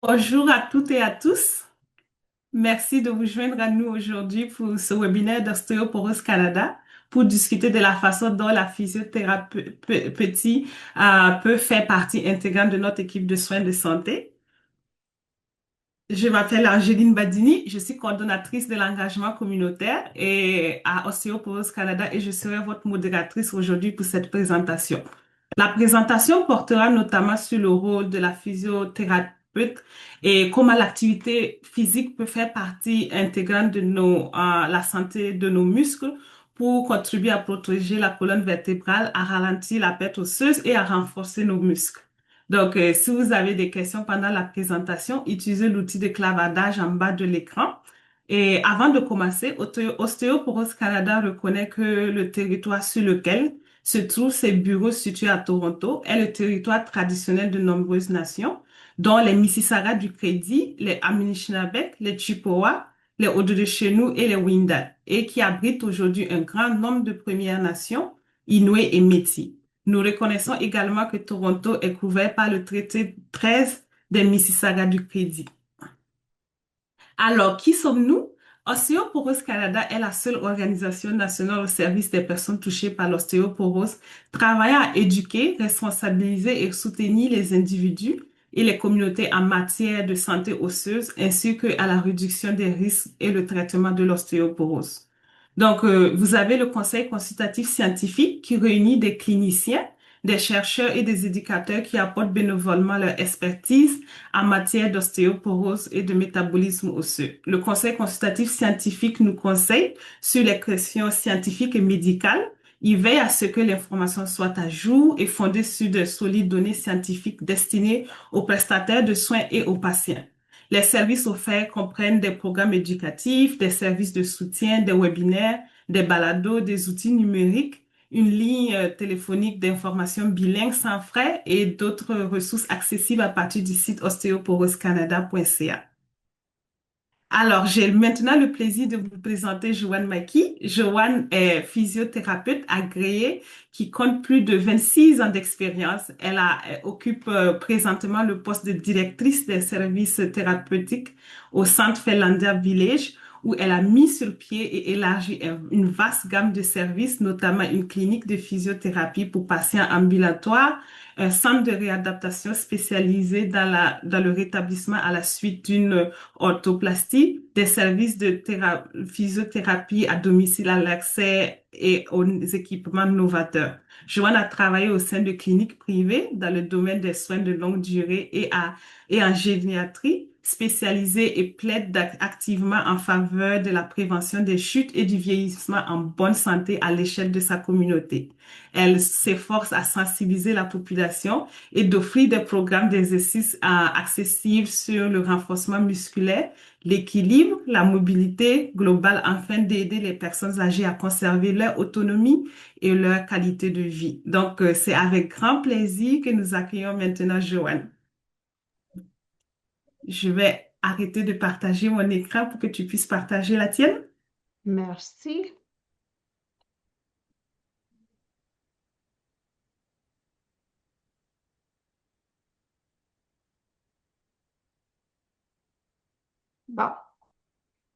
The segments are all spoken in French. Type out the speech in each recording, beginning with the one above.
Bonjour à toutes et à tous. Merci de vous joindre à nous aujourd'hui pour ce webinaire d'Ostéoporose Canada pour discuter de la façon dont la physiothérapie peut faire partie intégrante de notre équipe de soins de santé. Je m'appelle Angéline Badini, je suis coordonnatrice de l'engagement communautaire et à Ostéoporose Canada et je serai votre modératrice aujourd'hui pour cette présentation. La présentation portera notamment sur le rôle de la physiothérapeute et comment l'activité physique peut faire partie intégrante de la santé de nos muscles pour contribuer à protéger la colonne vertébrale, à ralentir la perte osseuse et à renforcer nos muscles. Donc, si vous avez des questions pendant la présentation, utilisez l'outil de clavardage en bas de l'écran. Et avant de commencer, Ostéoporose Canada reconnaît que le territoire sur lequel se trouvent ses bureaux situés à Toronto est le territoire traditionnel de nombreuses nations, dont les Mississauga du Crédit, les Anishinaabe, les Chippewa, les Haudenosaunee et les Wendat, et qui abrite aujourd'hui un grand nombre de Premières Nations, Inuits et Métis. Nous reconnaissons également que Toronto est couvert par le traité 13 des Mississauga du Crédit. Alors, qui sommes-nous? Ostéoporose Canada est la seule organisation nationale au service des personnes touchées par l'ostéoporose, travaillant à éduquer, responsabiliser et soutenir les individus et les communautés en matière de santé osseuse, ainsi qu'à la réduction des risques et le traitement de l'ostéoporose. Donc, vous avez le Conseil consultatif scientifique qui réunit des cliniciens, des chercheurs et des éducateurs qui apportent bénévolement leur expertise en matière d'ostéoporose et de métabolisme osseux. Le Conseil consultatif scientifique nous conseille sur les questions scientifiques et médicales. Il veille à ce que l'information soit à jour et fondée sur de solides données scientifiques destinées aux prestataires de soins et aux patients. Les services offerts comprennent des programmes éducatifs, des services de soutien, des webinaires, des balados, des outils numériques, une ligne téléphonique d'information bilingue sans frais et d'autres ressources accessibles à partir du site ostéoporosecanada.ca. Alors, j'ai maintenant le plaisir de vous présenter Joanne Maki. Joanne est physiothérapeute agréée qui compte plus de 26 ans d'expérience. Elle occupe présentement le poste de directrice des services thérapeutiques au Centre Finlandia Village, où elle a mis sur pied et élargi une vaste gamme de services, notamment une clinique de physiothérapie pour patients ambulatoires, un centre de réadaptation spécialisé dans le rétablissement à la suite d'une orthoplastie, des services de physiothérapie à domicile à l'accès et aux équipements novateurs. Joanne a travaillé au sein de cliniques privées dans le domaine des soins de longue durée et en géniatrie spécialisée et plaide activement en faveur de la prévention des chutes et du vieillissement en bonne santé à l'échelle de sa communauté. Elle s'efforce à sensibiliser la population et d'offrir des programmes d'exercice accessibles sur le renforcement musculaire, l'équilibre, la mobilité globale afin d'aider les personnes âgées à conserver leur autonomie et leur qualité de vie. Donc, c'est avec grand plaisir que nous accueillons maintenant Joanne. Je vais arrêter de partager mon écran pour que tu puisses partager la tienne. Merci. Bon,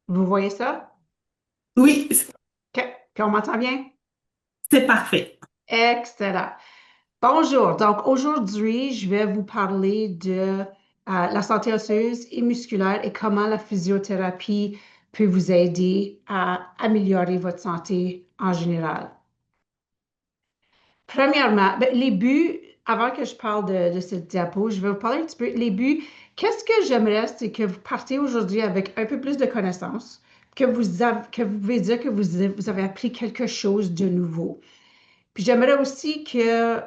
vous voyez ça? Oui, OK. Puis on m'entend bien? c'est parfait. Excellent. Bonjour. Donc aujourd'hui, je vais vous parler de la santé osseuse et musculaire et comment la physiothérapie peut vous aider à améliorer votre santé en général. Premièrement, ben, les buts, avant que je parle de cette diapo, je vais vous parler un petit peu. Les buts, qu'est-ce que j'aimerais, c'est que vous partez aujourd'hui avec un peu plus de connaissances, que vous pouvez dire que vous avez appris quelque chose de nouveau. Puis j'aimerais aussi que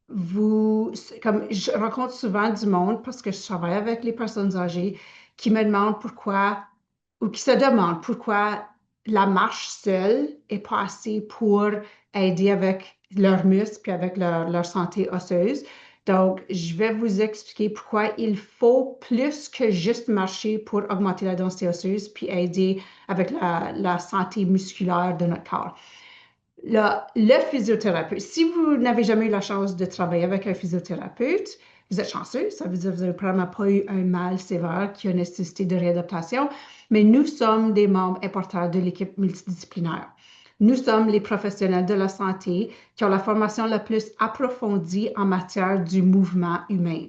vous, comme je rencontre souvent du monde, parce que je travaille avec les personnes âgées, qui me demandent pourquoi, ou qui se demandent pourquoi la marche seule est pas assez pour aider avec leurs muscles puis avec leur santé osseuse. Donc, je vais vous expliquer pourquoi il faut plus que juste marcher pour augmenter la densité osseuse puis aider avec la santé musculaire de notre corps. Le physiothérapeute, si vous n'avez jamais eu la chance de travailler avec un physiothérapeute, vous êtes chanceux, ça veut dire que vous n'avez probablement pas eu un mal sévère qui a nécessité de réadaptation, mais nous sommes des membres importants de l'équipe multidisciplinaire. Nous sommes les professionnels de la santé qui ont la formation la plus approfondie en matière du mouvement humain.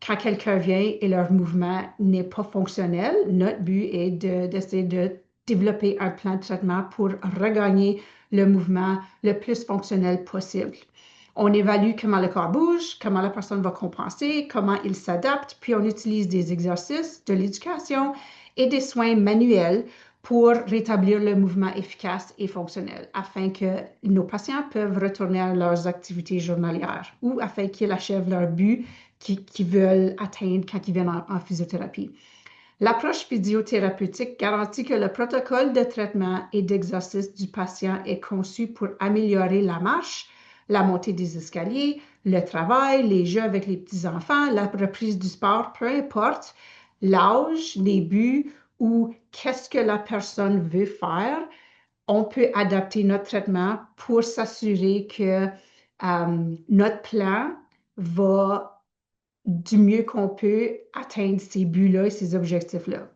Quand quelqu'un vient et leur mouvement n'est pas fonctionnel, notre but est d'essayer de développer un plan de traitement pour regagner le mouvement le plus fonctionnel possible. On évalue comment le corps bouge, comment la personne va compenser, comment il s'adapte, puis on utilise des exercices, de l'éducation et des soins manuels pour rétablir le mouvement efficace et fonctionnel, afin que nos patients peuvent retourner à leurs activités journalières ou afin qu'ils achèvent leur but qu'ils veulent atteindre quand ils viennent en physiothérapie. L'approche physiothérapeutique garantit que le protocole de traitement et d'exercice du patient est conçu pour améliorer la marche, la montée des escaliers, le travail, les jeux avec les petits-enfants, la reprise du sport, peu importe l'âge, les buts ou qu'est-ce que la personne veut faire, on peut adapter notre traitement pour s'assurer que notre plan va du mieux qu'on peut atteindre ces buts-là et ces objectifs-là.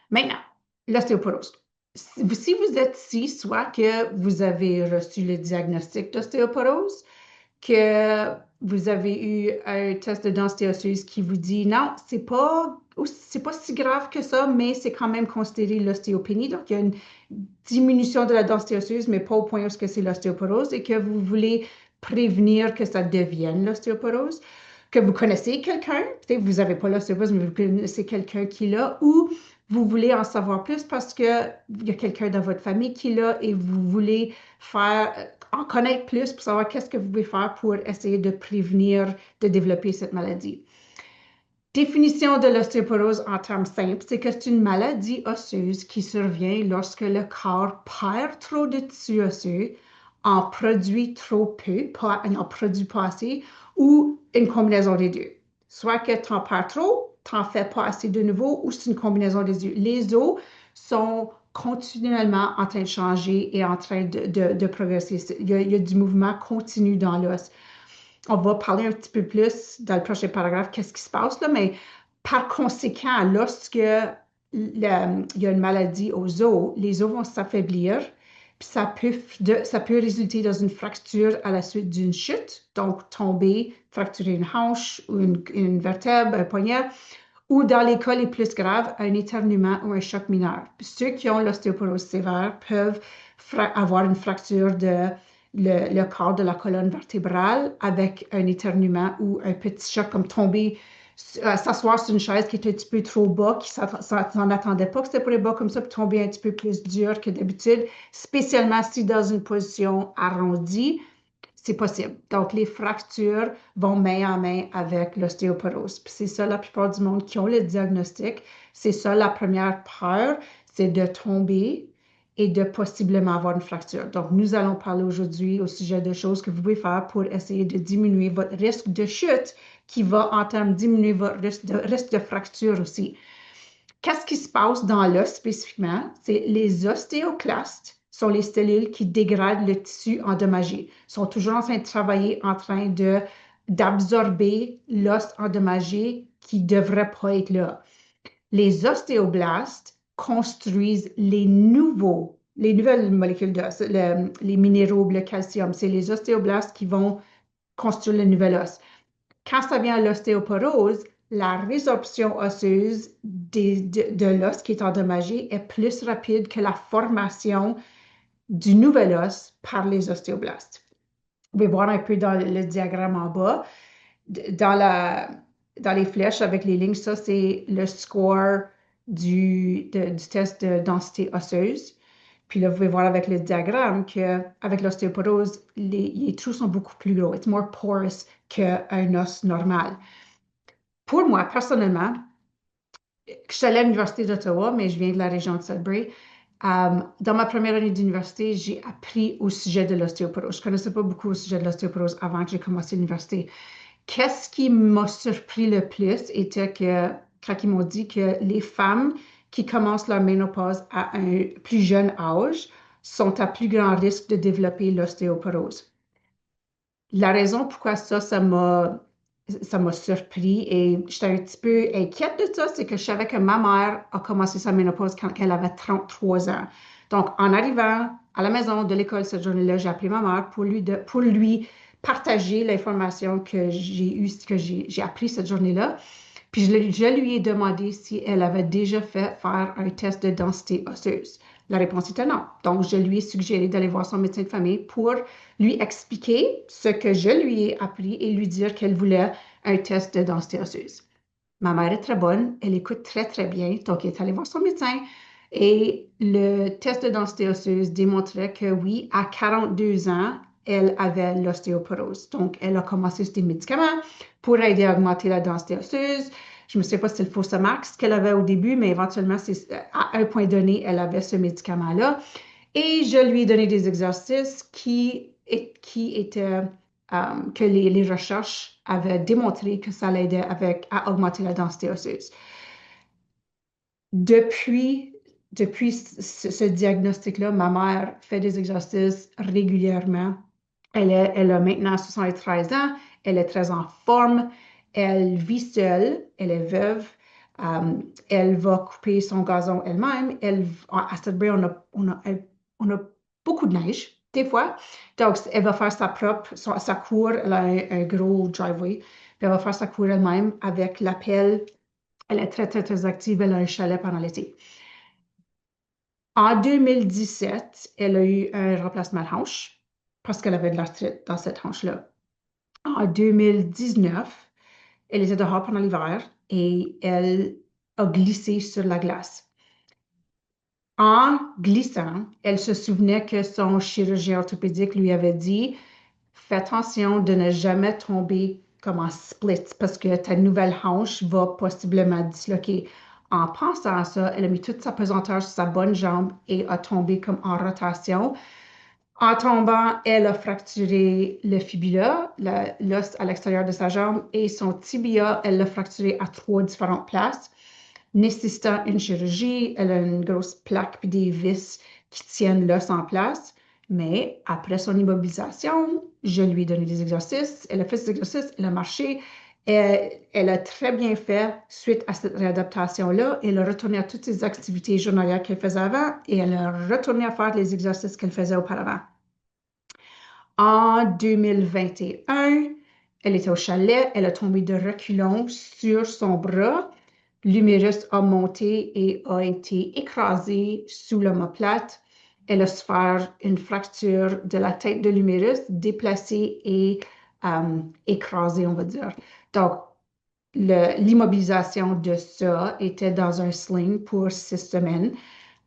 Maintenant, l'ostéoporose. Si vous êtes ici, soit que vous avez reçu le diagnostic d'ostéoporose, que vous avez eu un test de densité osseuse qui vous dit non, c'est pas si grave que ça, mais c'est quand même considéré l'ostéopénie. Donc, il y a une diminution de la densité osseuse, mais pas au point où c'est l'ostéoporose, et que vous voulez prévenir que ça devienne l'ostéoporose, que vous connaissez quelqu'un, peut-être que vous n'avez pas l'ostéoporose, mais vous connaissez quelqu'un qui l'a, ou vous voulez en savoir plus parce qu'il y a quelqu'un dans votre famille qui l'a et vous voulez en connaître plus pour savoir qu'est-ce que vous pouvez faire pour essayer de prévenir de développer cette maladie. Définition de l'ostéoporose en termes simples, c'est que c'est une maladie osseuse qui survient lorsque le corps perd trop de tissu osseux, en produit trop peu, en produit pas assez, ou une combinaison des deux. Soit que tu en perds trop, tu n'en fais pas assez de nouveau, ou c'est une combinaison des deux. Les os sont continuellement en train de changer et en train de progresser. Il y a du mouvement continu dans l'os. On va parler un petit peu plus dans le prochain paragraphe qu'est-ce qui se passe là, mais par conséquent, lorsque il y a une maladie aux os, les os vont s'affaiblir, puis ça peut résulter dans une fracture à la suite d'une chute, donc tomber, fracturer une hanche ou une vertèbre, un poignet, ou dans les cas les plus graves, un éternuement ou un choc mineur. Ceux qui ont l'ostéoporose sévère peuvent avoir une fracture de le corps de la colonne vertébrale avec un éternuement ou un petit choc comme tomber, s'asseoir sur une chaise qui est un petit peu trop bas, qui s'en attendait pas que c'était pour les bas comme ça, puis tomber un petit peu plus dur que d'habitude, spécialement si dans une position arrondie, c'est possible. Donc, les fractures vont main en main avec l'ostéoporose. Puis c'est ça, la plupart du monde qui ont le diagnostic, c'est ça la première peur, c'est de tomber et de possiblement avoir une fracture. Donc, nous allons parler aujourd'hui au sujet de choses que vous pouvez faire pour essayer de diminuer votre risque de chute qui va en termes diminuer votre risque de fracture aussi. Qu'est-ce qui se passe dans l'os spécifiquement? C'est les ostéoclastes sont les cellules qui dégradent le tissu endommagé. Ils sont toujours en train de travailler, en train d'absorber l'os endommagé qui ne devrait pas être là. Les ostéoblastes construisent les nouvelles molécules d'os, les minéraux, le calcium. C'est les ostéoblastes qui vont construire le nouvel os. Quand ça vient à l'ostéoporose, la résorption osseuse de l'os qui est endommagé est plus rapide que la formation du nouvel os par les ostéoblastes. Vous pouvez voir un peu dans le diagramme en bas. Dans les flèches avec les lignes, ça, c'est le score du test de densité osseuse. Puis là, vous pouvez voir avec le diagramme qu'avec l'ostéoporose, les trous sont beaucoup plus gros. It's more porous qu'un os normal. Pour moi, personnellement, je suis allée à l'Université d'Ottawa, mais je viens de la région de Sudbury. Dans ma première année d'université, j'ai appris au sujet de l'ostéoporose. Je ne connaissais pas beaucoup au sujet de l'ostéoporose avant que j'ai commencé l'université. Qu'est-ce qui m'a surpris le plus était que quand ils m'ont dit que les femmes qui commencent leur ménopause à un plus jeune âge sont à plus grand risque de développer l'ostéoporose. La raison pourquoi ça m'a ça m'a surpris et j'étais un petit peu inquiète de ça, c'est que je savais que ma mère a commencé sa ménopause quand elle avait 33 ans. Donc, en arrivant à la maison de l'école cette journée-là, j'ai appelé ma mère pour lui partager l'information que j'ai eue, que j'ai appris cette journée-là. Puis je lui ai demandé si elle avait déjà fait faire un test de densité osseuse. La réponse était non. Donc, je lui ai suggéré d'aller voir son médecin de famille pour lui expliquer ce que je lui ai appris et lui dire qu'elle voulait un test de densité osseuse. Ma mère est très bonne, elle écoute très, très bien. Donc, elle est allée voir son médecin et le test de densité osseuse démontrait que oui, à 42 ans, elle avait l'ostéoporose. Donc, elle a commencé sur des médicaments pour aider à augmenter la densité osseuse. Je ne sais pas si c'est le Fosamax qu'elle avait au début, mais éventuellement, à un point donné, elle avait ce médicament-là. Et je lui ai donné des exercices qui étaient, que les recherches avaient démontré que ça l'aidait à augmenter la densité osseuse. Depuis, depuis ce diagnostic-là, ma mère fait des exercices régulièrement. Elle a maintenant 73 ans, elle est très en forme, elle vit seule, elle est veuve, elle va couper son gazon elle-même. À Sudbury, on a beaucoup de neige, des fois. Donc, elle va faire sa cour, elle a un gros driveway, puis elle va faire sa cour elle-même avec la pelle. Elle est très, très, très active, elle a un chalet pendant l'été. En 2017, elle a eu un remplacement de hanche parce qu'elle avait de l'arthrite dans cette hanche-là. En 2019, elle était dehors pendant l'hiver et elle a glissé sur la glace. En glissant, elle se souvenait que son chirurgien orthopédique lui avait dit, fais attention de ne jamais tomber comme en split parce que ta nouvelle hanche va possiblement disloquer. En pensant à ça, elle a mis toute sa pesanteur sur sa bonne jambe et a tombé comme en rotation. En tombant, elle a fracturé le fibula, l'os à l'extérieur de sa jambe, et son tibia, elle l'a fracturé à 3 différentes places, nécessitant une chirurgie. Elle a une grosse plaque puis des vis qui tiennent l'os en place. Mais après son immobilisation, je lui ai donné des exercices. Elle a fait ses exercices, elle a marché. Elle a très bien fait suite à cette réadaptation-là. Elle a retourné à toutes ses activités journalières qu'elle faisait avant et elle a retourné à faire les exercices qu'elle faisait auparavant. En 2021, elle était au chalet, elle a tombé de reculons sur son bras. L'humérus a monté et a été écrasé sous l'omoplate. Elle a souffert une fracture de la tête de l'humérus, déplacée et écrasée, on va dire. Donc, l'immobilisation de ça était dans un sling pour 6 semaines.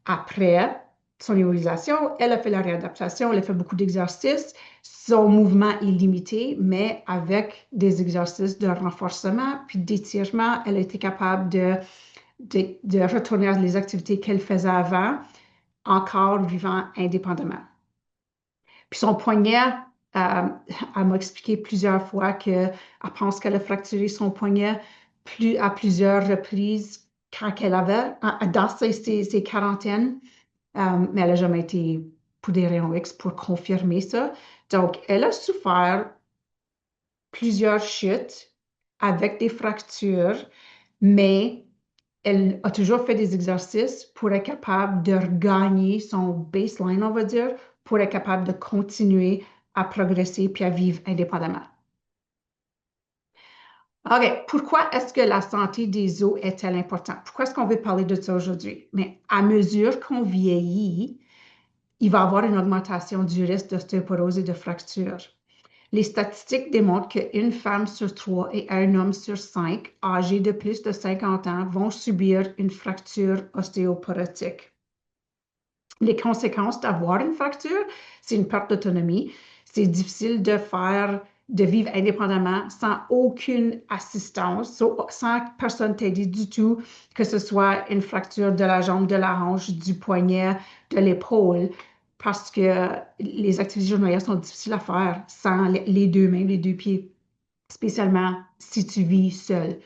Après son immobilisation, elle a fait la réadaptation, elle a fait beaucoup d'exercices. Son mouvement est limité, mais avec des exercices de renforcement puis d'étirement, elle a été capable de retourner à les activités qu'elle faisait avant, encore vivant indépendamment. Puis son poignet, elle m'a expliqué plusieurs fois qu'elle pense qu'elle a fracturé son poignet à plusieurs reprises quand elle avait, dans ses quarantaines. Mais elle n'a jamais été pour des rayons X pour confirmer ça. Donc, elle a souffert plusieurs chutes avec des fractures, mais elle a toujours fait des exercices pour être capable de regagner son baseline, on va dire, pour être capable de continuer à progresser puis à vivre indépendamment. OK, pourquoi est-ce que la santé des os est-elle importante? Pourquoi est-ce qu'on veut parler de ça aujourd'hui? Mais à mesure qu'on vieillit, il va y avoir une augmentation du risque d'ostéoporose et de fracture. Les statistiques démontrent qu'une femme sur 3 et un homme sur 5 âgés de plus de 50 ans vont subir une fracture ostéoporotique. Les conséquences d'avoir une fracture, c'est une perte d'autonomie. C'est difficile de vivre indépendamment sans aucune assistance, sans personne t'aider du tout, que ce soit une fracture de la jambe, de la hanche, du poignet, de l'épaule, parce que les activités journalières sont difficiles à faire sans les 2 mains, les 2 pieds, spécialement si tu vis seul.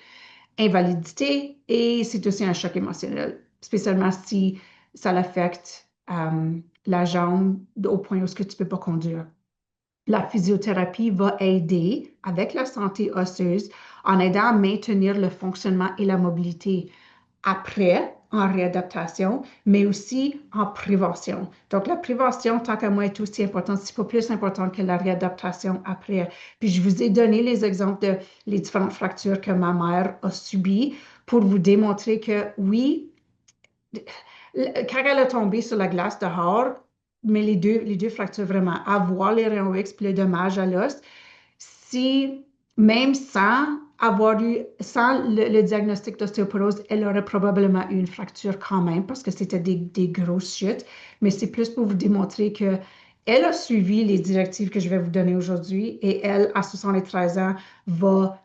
Invalidité et c'est aussi un choc émotionnel, spécialement si ça l'affecte la jambe au point où tu ne peux pas conduire. la physiothérapie va aider avec la santé osseuse en aidant à maintenir le fonctionnement et la mobilité après, en réadaptation, mais aussi en prévention. Donc, la prévention, tant qu'à moi, est aussi importante, si pas plus importante que la réadaptation après. Puis, je vous ai donné les exemples de les différentes fractures que ma mère a subies pour vous démontrer que oui, quand elle a tombé sur la glace dehors, mais les deux fractures vraiment, avoir les rayons X puis le dommage à l'os, si même sans le diagnostic d'ostéoporose, elle aurait probablement eu une fracture quand même parce que c'était des grosses chutes. Mais c'est plus pour vous démontrer que elle a suivi les directives que je vais vous donner aujourd'hui et elle, à 73 ans, va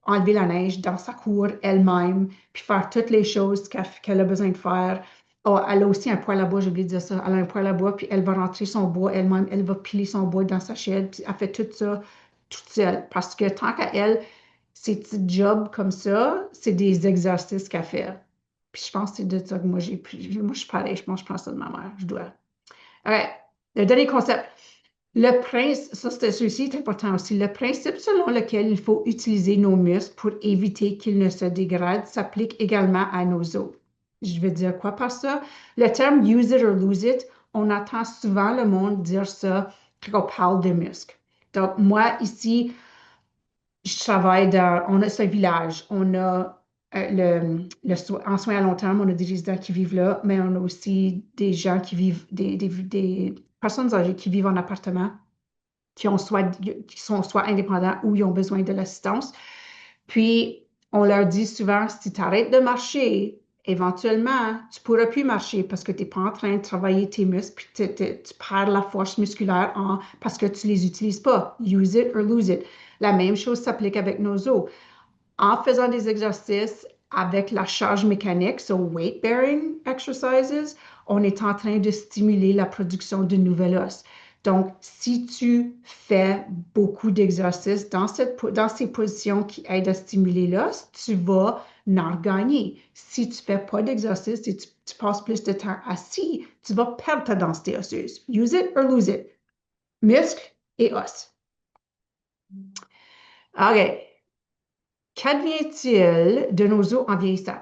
enlever la neige dans sa cour elle-même, puis faire toutes les choses qu'elle a besoin de faire. Oh, elle a aussi un poêle à bois, j'ai oublié de dire ça. Elle a un poêle à bois, puis elle va rentrer son bois elle-même, elle va piler son bois dans sa chaîne, puis elle fait tout ça toute seule. Parce que tant qu'à elle, ces petits jobs comme ça, c'est des exercices qu'elle fait. Puis je pense que c'est de ça que moi j'ai pris. Moi, je suis pareil, je pense que je prends ça de ma mère, je dois. OK. Le dernier concept. Le principe, ça c'était celui-ci est important aussi. Le principe selon lequel il faut utiliser nos muscles pour éviter qu'ils ne se dégradent s'applique également à nos os. Je veux dire quoi par ça? Le terme use it or lose it, on entend souvent le monde dire ça quand on parle de muscles. Donc, moi, ici, je travaille on a ce village, on a en soins à long terme, on a des résidents qui vivent là, mais on a aussi des gens qui vivent, des personnes âgées qui vivent en appartement qui sont soit indépendants ou ils ont besoin de l'assistance. Puis, on leur dit souvent, si tu arrêtes de marcher, éventuellement, tu ne pourras plus marcher parce que tu n'es pas en train de travailler tes muscles, puis tu perds la force musculaire parce que tu ne les utilises pas. Use it or lose it. La même chose s'applique avec nos os. En faisant des exercices avec la charge mécanique, so weight-bearing exercises, on est en train de stimuler la production de nouvel os. Donc, si tu fais beaucoup d'exercices dans ces positions qui aident à stimuler l'os, tu vas en gagner. Si tu ne fais pas d'exercice et tu passes plus de temps assis, tu vas perdre ta densité osseuse. Use it or lose it. Muscle et os. OK. Qu'advient-il de nos os en vieillissant?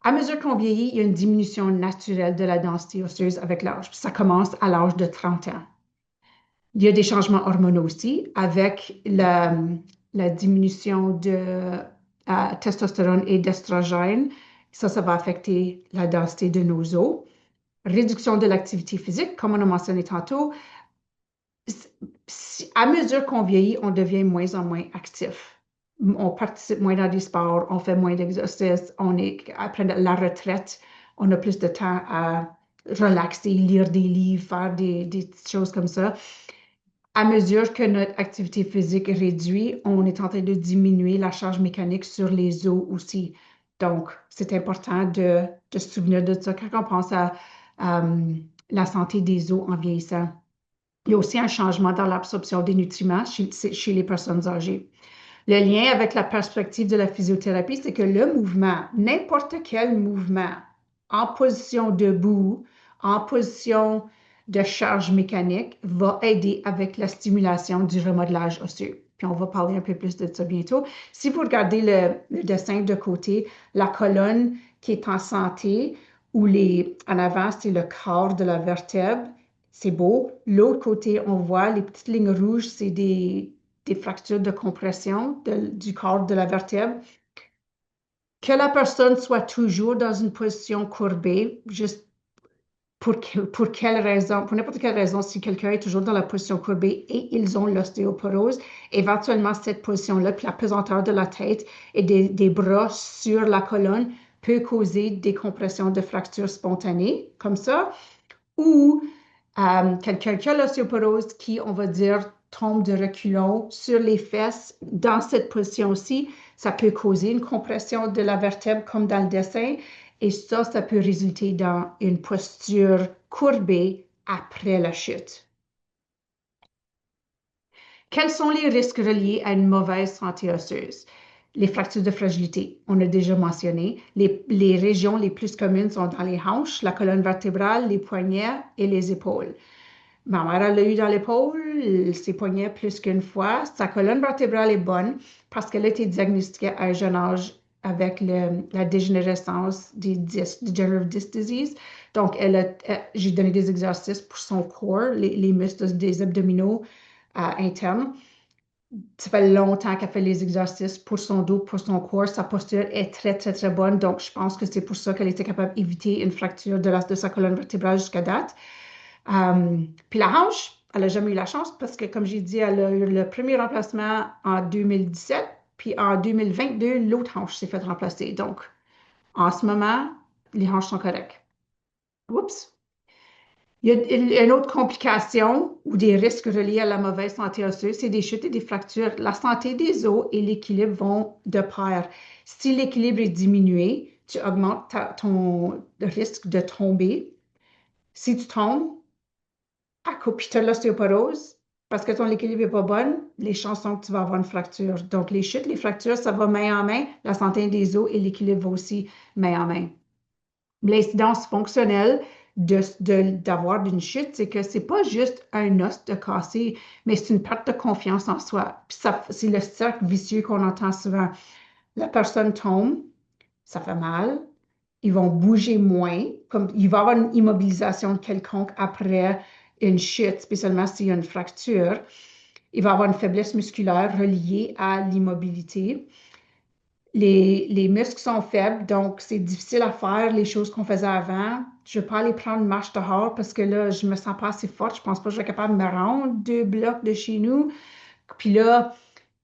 À mesure qu'on vieillit, il y a une diminution naturelle de la densité osseuse avec l'âge. Ça commence à l'âge de 30 ans. Il y a des changements hormonaux aussi avec la diminution de testostérone et d'estrogène. Ça va affecter la densité de nos os. Réduction de l'activité physique, comme on a mentionné tantôt. À mesure qu'on vieillit, on devient de moins en moins actif. On participe moins dans des sports, on fait moins d'exercices, après la retraite, on a plus de temps à relaxer, lire des livres, faire des choses comme ça. À mesure que notre activité physique réduit, on est en train de diminuer la charge mécanique sur les os aussi. Donc, c'est important de se souvenir de ça quand on pense à la santé des os en vieillissant. Il y a aussi un changement dans l'absorption des nutriments chez les personnes âgées. Le lien avec la perspective de la physiothérapie, c'est que le mouvement, n'importe quel mouvement, en position debout, en position de charge mécanique, va aider avec la stimulation du remodelage osseux. Puis on va parler un peu plus de ça bientôt. Si vous regardez le dessin de côté, la colonne qui est en santé, en avant, c'est le corps de la vertèbre. C'est beau. L'autre côté, on voit les petites lignes rouges, c'est des fractures de compression du corps de la vertèbre. Que la personne soit toujours dans une position courbée, juste pour quelle raison, pour n'importe quelle raison, si quelqu'un est toujours dans la position courbée et ils ont l'ostéoporose, éventuellement cette position-là, puis la pesanteur de la tête et des bras sur la colonne peut causer des compressions de fractures spontanées, comme ça, ou quelqu'un qui a l'ostéoporose qui, on va dire, tombe de reculons sur les fesses dans cette position-ci, ça peut causer une compression de la vertèbre comme dans le dessin et ça peut résulter dans une posture courbée après la chute. Quels sont les risques reliés à une mauvaise santé osseuse? Les fractures de fragilité, on a déjà mentionné. Les régions les plus communes sont dans les hanches, la colonne vertébrale, les poignets et les épaules. Ma mère, elle l'a eu dans l'épaule, elle s'est poignée plus qu'une fois. Sa colonne vertébrale est bonne parce qu'elle a été diagnostiquée à un jeune âge avec la dégénérescence des disques, degenerative disc disease. Donc, j'ai donné des exercices pour son corps, les muscles des abdominaux internes. Ça fait longtemps qu'elle fait les exercices pour son dos, pour son corps. Sa posture est très, très, très bonne. Donc, je pense que c'est pour ça qu'elle était capable d'éviter une fracture de sa colonne vertébrale jusqu'à date. Puis la hanche, elle n'a jamais eu la chance parce que, comme j'ai dit, elle a eu le premier remplacement en 2017, puis en 2022, l'autre hanche s'est fait remplacer. Donc, en ce moment, les hanches sont correctes. Oups! Il y a une autre complication ou des risques reliés à la mauvaise santé osseuse, c'est des chutes et des fractures. La santé des os et l'équilibre vont de pair. Si l'équilibre est diminué, tu augmentes ton risque de tomber. Si tu tombes, puis tu as l'ostéoporose, parce que ton équilibre n'est pas bon, les chances sont que tu vas avoir une fracture. Donc, les chutes, les fractures, ça va main en main. La santé des os et l'équilibre va aussi main en main. L'incidence fonctionnelle d'avoir une chute, c'est que c'est pas juste un os de cassé, mais c'est une perte de confiance en soi. Puis ça, c'est le cercle vicieux qu'on entend souvent. La personne tombe, ça fait mal, ils vont bouger moins, comme il va y avoir une immobilisation quelconque après une chute, spécialement s'il y a une fracture. Il va y avoir une faiblesse musculaire reliée à l'immobilité. Les muscles sont faibles, donc c'est difficile à faire les choses qu'on faisait avant. Je ne vais pas aller prendre une marche dehors parce que là, je me sens pas assez forte. Je pense pas que je vais être capable de me rendre 2 blocs de chez nous. Puis là,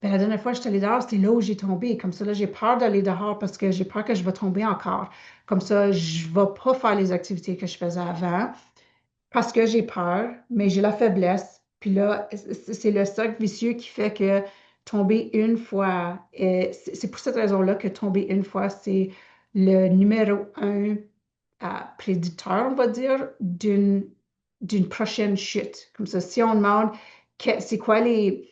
ben, la dernière fois que je suis allée dehors, c'était là où j'ai tombé. Comme ça, là, j'ai peur d'aller dehors parce que j'ai peur que je vais tomber encore. Comme ça, je ne vais pas faire les activités que je faisais avant parce que j'ai peur, mais j'ai la faiblesse. Puis là, c'est le cercle vicieux qui fait que tomber une fois, c'est pour cette raison-là que tomber une fois, c'est le numéro un prédicteur, on va dire, d'une prochaine chute. Comme ça, si on demande c'est quoi les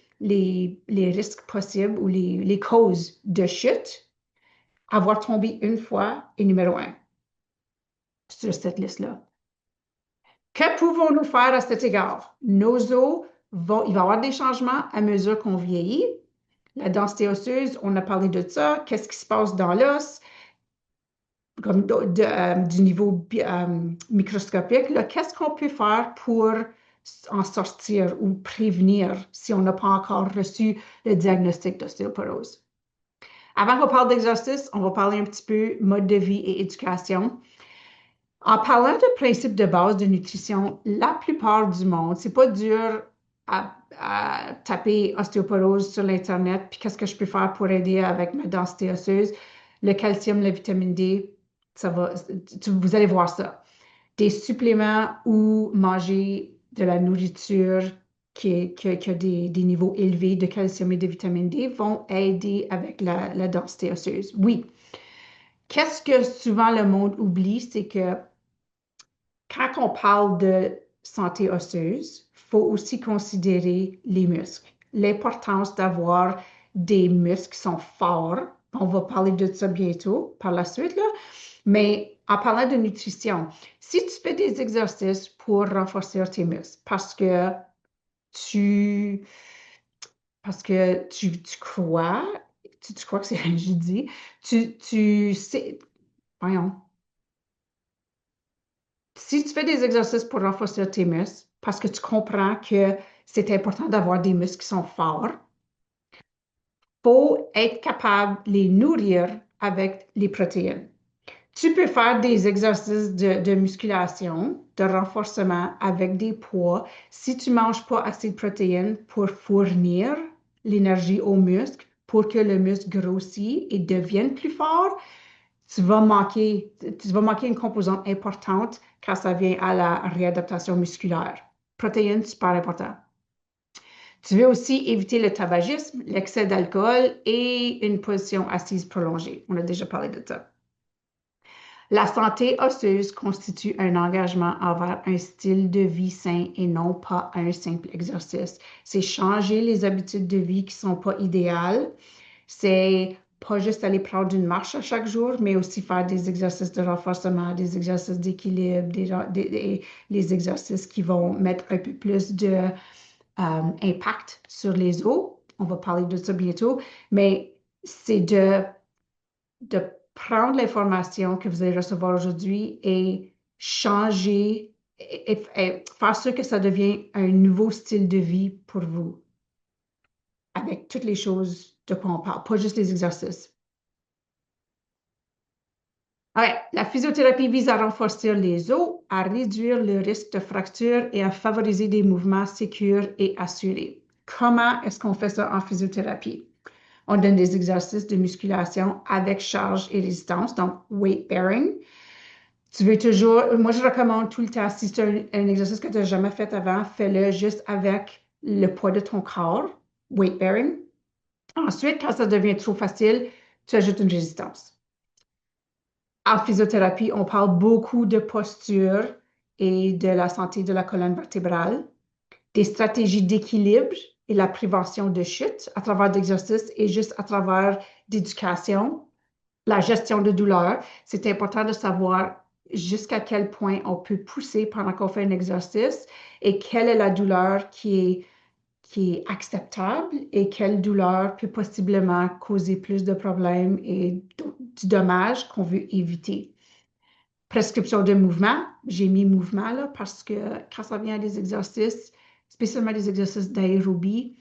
risques possibles ou les causes de chute, avoir tombé une fois est numéro un sur cette liste-là. Que pouvons-nous faire à cet égard? Nos os il va y avoir des changements à mesure qu'on vieillit. La densité osseuse, on a parlé de ça. Qu'est-ce qui se passe dans l'os? Comme du niveau microscopique, qu'est-ce qu'on peut faire pour en sortir ou prévenir si on n'a pas encore reçu le diagnostic d'ostéoporose? Avant qu'on parle d'exercice, on va parler un petit peu mode de vie et éducation. En parlant de principes de base de nutrition, la plupart du monde, c'est pas dur à taper ostéoporose sur l'Internet, puis qu'est-ce que je peux faire pour aider avec ma densité osseuse, le calcium, la vitamine D, ça va, vous allez voir ça. Des suppléments ou manger de la nourriture qui a des niveaux élevés de calcium et de vitamine D vont aider avec la densité osseuse. Oui. Qu'est-ce que souvent le monde oublie, c'est que quand on parle de santé osseuse, il faut aussi considérer les muscles. L'importance d'avoir des muscles qui sont forts. On va parler de ça bientôt par la suite, là. Mais en parlant de nutrition, si tu fais des exercices pour renforcer tes muscles tu, tu crois, tu crois que c'est je dis, tu sais, voyons, si tu fais des exercices pour renforcer tes muscles, parce que tu comprends que c'est important d'avoir des muscles qui sont forts, faut être capable de les nourrir avec les protéines. Tu peux faire des exercices de musculation, de renforcement avec des poids. Si tu ne manges pas assez de protéines pour fournir l'énergie au muscle, pour que le muscle grossisse et devienne plus fort, tu vas manquer une composante importante quand ça vient à la réadaptation musculaire. Protéines, super important. Tu veux aussi éviter le tabagisme, l'excès d'alcool et une position assise prolongée. On a déjà parlé de ça. La santé osseuse constitue un engagement envers un style de vie sain et non pas un simple exercice. C'est changer les habitudes de vie qui ne sont pas idéales. C'est pas juste aller prendre une marche à chaque jour, mais aussi faire des exercices de renforcement, des exercices d'équilibre, les exercices qui vont mettre un peu plus de impact sur les os. On va parler de ça bientôt, mais c'est de prendre l'information que vous allez recevoir aujourd'hui et changer et faire sûr que ça devient un nouveau style de vie pour vous avec toutes les choses de quoi on parle, pas juste les exercices. Ouais, la physiothérapie vise à renforcer les os, à réduire le risque de fracture et à favoriser des mouvements sécures et assurés. Comment est-ce qu'on fait ça en physiothérapie? On donne des exercices de musculation avec charge et résistance, donc weight bearing. Tu veux toujours, moi je recommande tout le temps, si c'est un exercice que tu n'as jamais fait avant, fais-le juste avec le poids de ton corps, weight bearing. Ensuite, quand ça devient trop facile, tu ajoutes une résistance. En physiothérapie, on parle beaucoup de posture et de la santé de la colonne vertébrale, des stratégies d'équilibre et la prévention de chute à travers d'exercices et juste à travers d'éducation, la gestion de douleur. C'est important de savoir jusqu'à quel point on peut pousser pendant qu'on fait un exercice et quelle est la douleur qui est acceptable et quelle douleur peut possiblement causer plus de problèmes et du dommage qu'on veut éviter. Prescription de mouvement, j'ai mis mouvement là parce que quand ça vient à des exercices, spécialement des exercices d'aérobie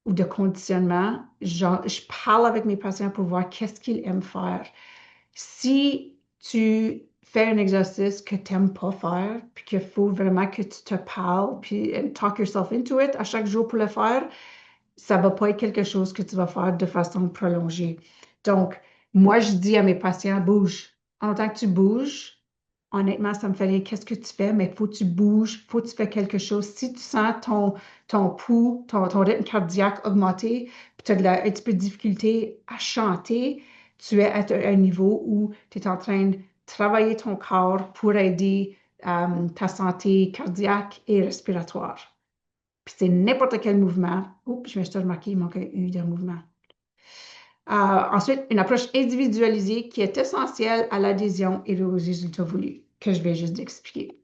ou de conditionnement, je parle avec mes patients pour voir qu'est-ce qu'ils aiment faire. Si tu fais un exercice que tu n'aimes pas faire, puis qu'il faut vraiment que tu te parles, puis talk yourself into it à chaque jour pour le faire, ça ne va pas être quelque chose que tu vas faire de façon prolongée. Donc, moi, je dis à mes patients, bouge. En tant que tu bouges, honnêtement, ça me fait rire. Qu'est-ce que tu fais? Mais il faut que tu bouges, il faut que tu fais quelque chose. Si tu sens ton pouls, ton rythme cardiaque augmenter, puis tu as un petit peu de difficulté à chanter, tu es à un niveau où tu es en train de travailler ton corps pour aider ta santé cardiaque et respiratoire. Puis c'est n'importe quel mouvement. Oups, je me suis remarqué, il manquait un mouvement. Ensuite, une approche individualisée qui est essentielle à l'adhésion et aux résultats voulus, que je vais juste expliquer.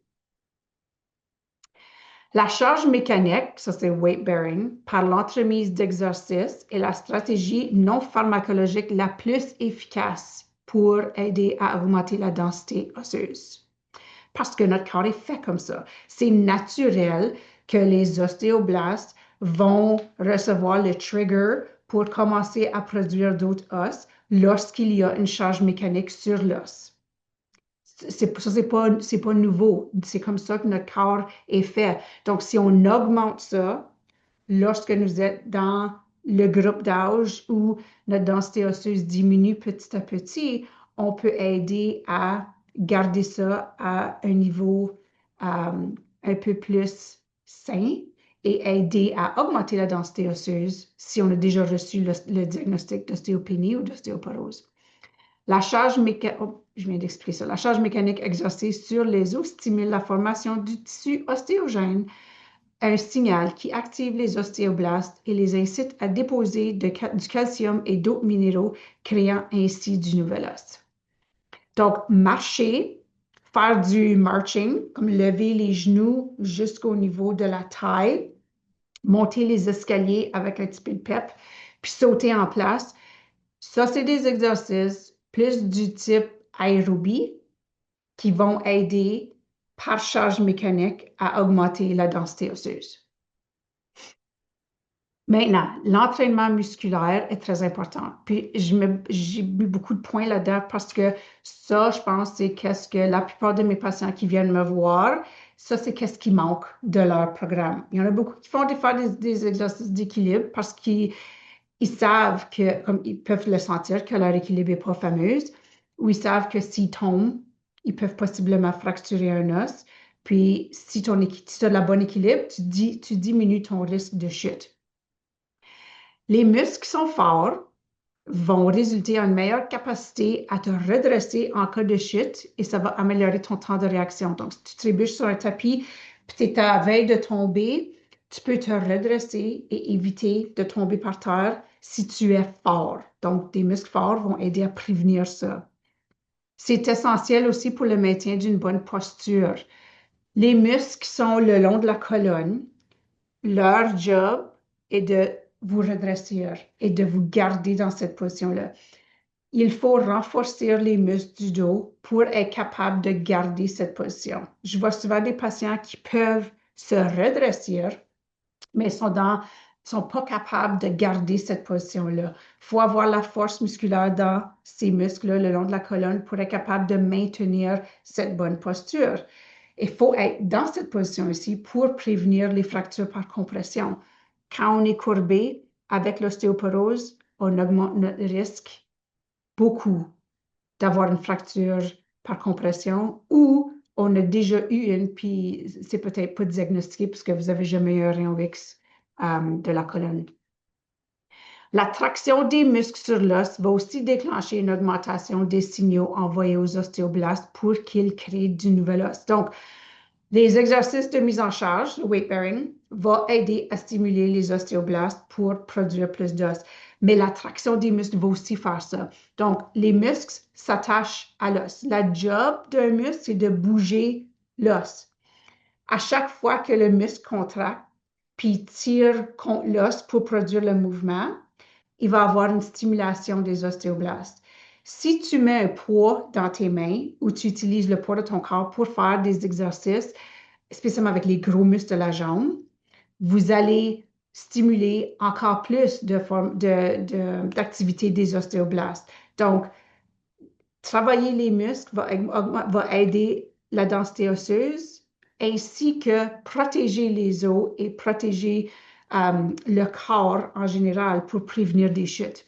La charge mécanique, ça c'est weight bearing, par l'entremise d'exercices est la stratégie non pharmacologique la plus efficace pour aider à augmenter la densité osseuse. Parce que notre corps est fait comme ça. C'est naturel que les ostéoblastes vont recevoir le trigger pour commencer à produire d'autres os lorsqu'il y a une charge mécanique sur l'os. C'est pas nouveau. C'est comme ça que notre corps est fait. Donc, si on augmente ça, lorsque nous êtes dans le groupe d'âge où notre densité osseuse diminue petit à petit, on peut aider à garder ça à un niveau un peu plus sain et aider à augmenter la densité osseuse si on a déjà reçu le diagnostic d'ostéopénie ou d'ostéoporose. La charge mécanique, je viens d'expliquer ça. La charge mécanique exercée sur les os stimule la formation du tissu ostéogène, un signal qui active les ostéoblastes et les incite à déposer du calcium et d'autres minéraux, créant ainsi du nouvel os. Donc, marcher, faire du marching, comme lever les genoux jusqu'au niveau de la taille, monter les escaliers avec un petit peu de pep, puis sauter en place. Ça, c'est des exercices plus du type aérobie qui vont aider par charge mécanique à augmenter la densité osseuse. Maintenant, l'entraînement musculaire est très important. Puis, j'ai mis beaucoup de points là-dedans parce que ça, je pense, c'est qu'est-ce que la plupart de mes patients qui viennent me voir, ça, c'est qu'est-ce qui manque de leur programme. Il y en a beaucoup qui font des exercices d'équilibre parce qu'ils savent que, comme ils peuvent le sentir, que leur équilibre n'est pas fameuse, ou ils savent que s'ils tombent, ils peuvent possiblement fracturer un os. Puis, si tu as de la bonne équilibre, tu diminues ton risque de chute. Les muscles qui sont forts vont résulter en une meilleure capacité à te redresser en cas de chute et ça va améliorer ton temps de réaction. Donc, si tu trébuches sur un tapis puis tu es à la veille de tomber, Tu peux te redresser et éviter de tomber par terre si tu es fort. Donc, des muscles forts vont aider à prévenir ça. C'est essentiel aussi pour le maintien d'une bonne posture. Les muscles sont le long de la colonne. Leur job est de vous redresser et de vous garder dans cette position-là. Il faut renforcer les muscles du dos pour être capable de garder cette position. Je vois souvent des patients qui peuvent se redresser, mais sont pas capables de garder cette position-là. Il faut avoir la force musculaire dans ces muscles-là le long de la colonne pour être capable de maintenir cette bonne posture. Il faut être dans cette position ici pour prévenir les fractures par compression. Quand on est courbé avec l'ostéoporose, on augmente notre risque beaucoup d'avoir une fracture par compression ou on a déjà eu une, puis c'est peut-être pas diagnostiqué parce que vous n'avez jamais eu un rayon X de la colonne. La traction des muscles sur l'os va aussi déclencher une augmentation des signaux envoyés aux ostéoblastes pour qu'ils créent du nouvel os. Donc, les exercices de mise en charge, le weight bearing, va aider à stimuler les ostéoblastes pour produire plus d'os. Mais la traction des muscles va aussi faire ça. Donc, les muscles s'attachent à l'os. La job d'un muscle, c'est de bouger l'os. À chaque fois que le muscle contracte, puis tire contre l'os pour produire le mouvement, il va avoir une stimulation des ostéoblastes. Si tu mets un poids dans tes mains ou tu utilises le poids de ton corps pour faire des exercices, spécialement avec les gros muscles de la jambe, vous allez stimuler encore plus d'activité des ostéoblastes. Donc, travailler les muscles va aider la densité osseuse ainsi que protéger les os et protéger le corps en général pour prévenir des chutes.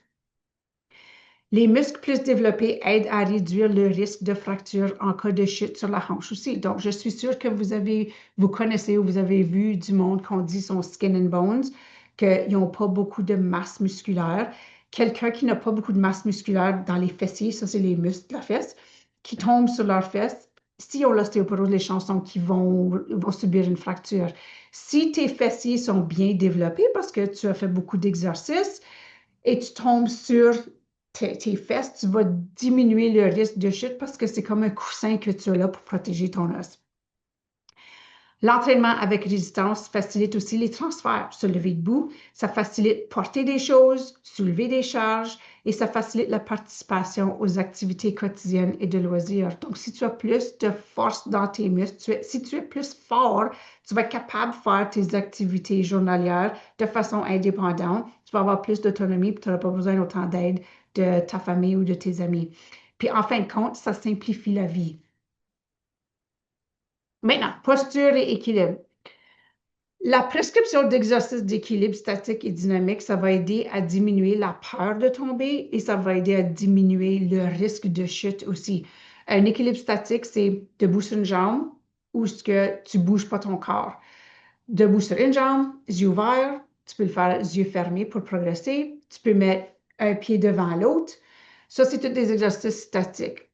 Les muscles plus développés aident à réduire le risque de fracture en cas de chute sur la hanche aussi. Donc, je suis sûre que vous connaissez ou vous avez vu du monde qu'on dit son skin and bones, qu'ils n'ont pas beaucoup de masse musculaire. Quelqu'un qui n'a pas beaucoup de masse musculaire dans les fessiers, ça c'est les muscles de la fesse, qui tombent sur leurs fesses, si on l'ostéoporose, les chances sont qu'ils vont subir une fracture. Si tes fessiers sont bien développés parce que tu as fait beaucoup d'exercices et tu tombes sur tes fesses, tu vas diminuer le risque de chute parce que c'est comme un coussin que tu as là pour protéger ton os. L'entraînement avec résistance facilite aussi les transferts. Se lever debout, ça facilite porter des choses, soulever des charges et ça facilite la participation aux activités quotidiennes et de loisirs. Donc, si tu as plus de force dans tes muscles, si tu es plus fort, tu vas être capable de faire tes activités journalières de façon indépendante. Tu vas avoir plus d'autonomie et tu n'auras pas besoin d'autant d'aide de ta famille ou de tes amis. Puis, en fin de compte, ça simplifie la vie. Maintenant, posture et équilibre. La prescription d'exercices d'équilibre statique et dynamique, ça va aider à diminuer la peur de tomber et ça va aider à diminuer le risque de chute aussi. Un équilibre statique, c'est debout sur une jambe ou ce que tu ne bouges pas ton corps. Debout sur une jambe, yeux ouverts, tu peux le faire yeux fermés pour progresser. Tu peux mettre un pied devant l'autre. Ça, c'est tous des exercices statiques.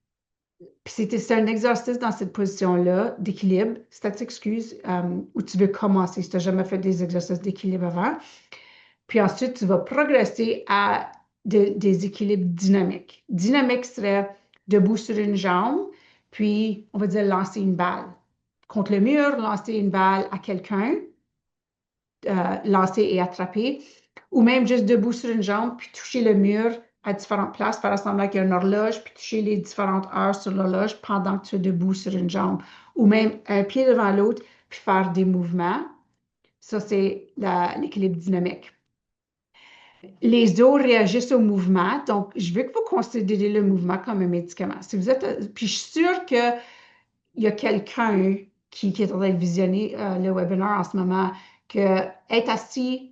Puis c'est un exercice dans cette position-là d'équilibre, statique, excuse, où tu veux commencer si tu n'as jamais fait des exercices d'équilibre avant. Puis ensuite, tu vas progresser à des équilibres dynamiques. Dynamique serait debout sur une jambe, puis on va dire lancer une balle. Contre le mur, lancer une balle à quelqu'un, lancer et attraper, ou même juste debout sur une jambe, puis toucher le mur à différentes places, faire semblant qu'il y a une horloge, puis toucher les différentes heures sur l'horloge pendant que tu es debout sur une jambe. Ou même un pied devant l'autre, puis faire des mouvements. Ça, c'est l'équilibre dynamique. Les os réagissent au mouvement, donc je veux que vous considérez le mouvement comme un médicament. Si vous êtes, puis je suis sûre qu'il y a quelqu'un qui est en train de visionner le webinaire en ce moment, que être assis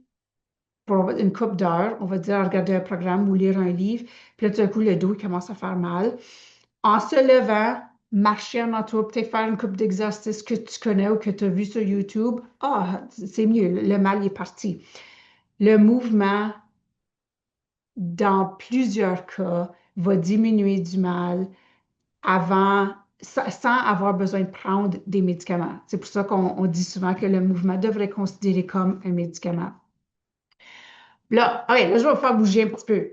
pour une couple d'heures, on va dire regarder un programme ou lire un livre, puis là, tout d'un coup, le dos il commence à faire mal. En se levant, marcher en entour, peut-être faire une couple d'exercices que tu connais ou que tu as vu sur YouTube, c'est mieux, le mal est parti. Le mouvement, dans plusieurs cas, va diminuer du mal avant sans avoir besoin de prendre des médicaments. C'est pour ça qu'on dit souvent que le mouvement devrait être considéré comme un médicament. Là, OK, là, je vais vous faire bouger un petit peu.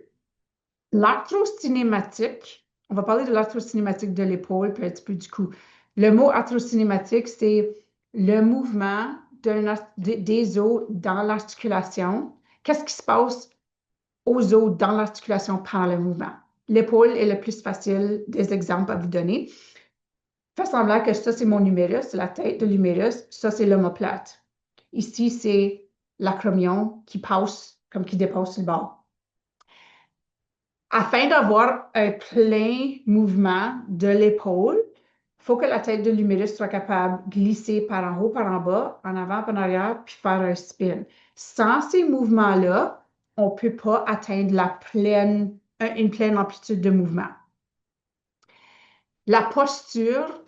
L'arthrocinématique, on va parler de l'arthrocinématique de l'épaule, puis un petit peu du cou. Le mot arthrocinématique, c'est le mouvement des os dans l'articulation. Qu'est-ce qui se passe aux os dans l'articulation pendant le mouvement? L'épaule est le plus facile des exemples à vous donner. Fais semblant que ça, c'est mon humérus, c'est la tête de l'humérus. Ça, c'est l'omoplate. Ici, c'est l'acromion qui passe, comme qui dépasse sur le bord. Afin d'avoir un plein mouvement de l'épaule, il faut que la tête de l'humérus soit capable de glisser par en haut, par en bas, en avant, par en arrière, puis faire un spin. Sans ces mouvements-là, on ne peut pas atteindre une pleine amplitude de mouvement. La posture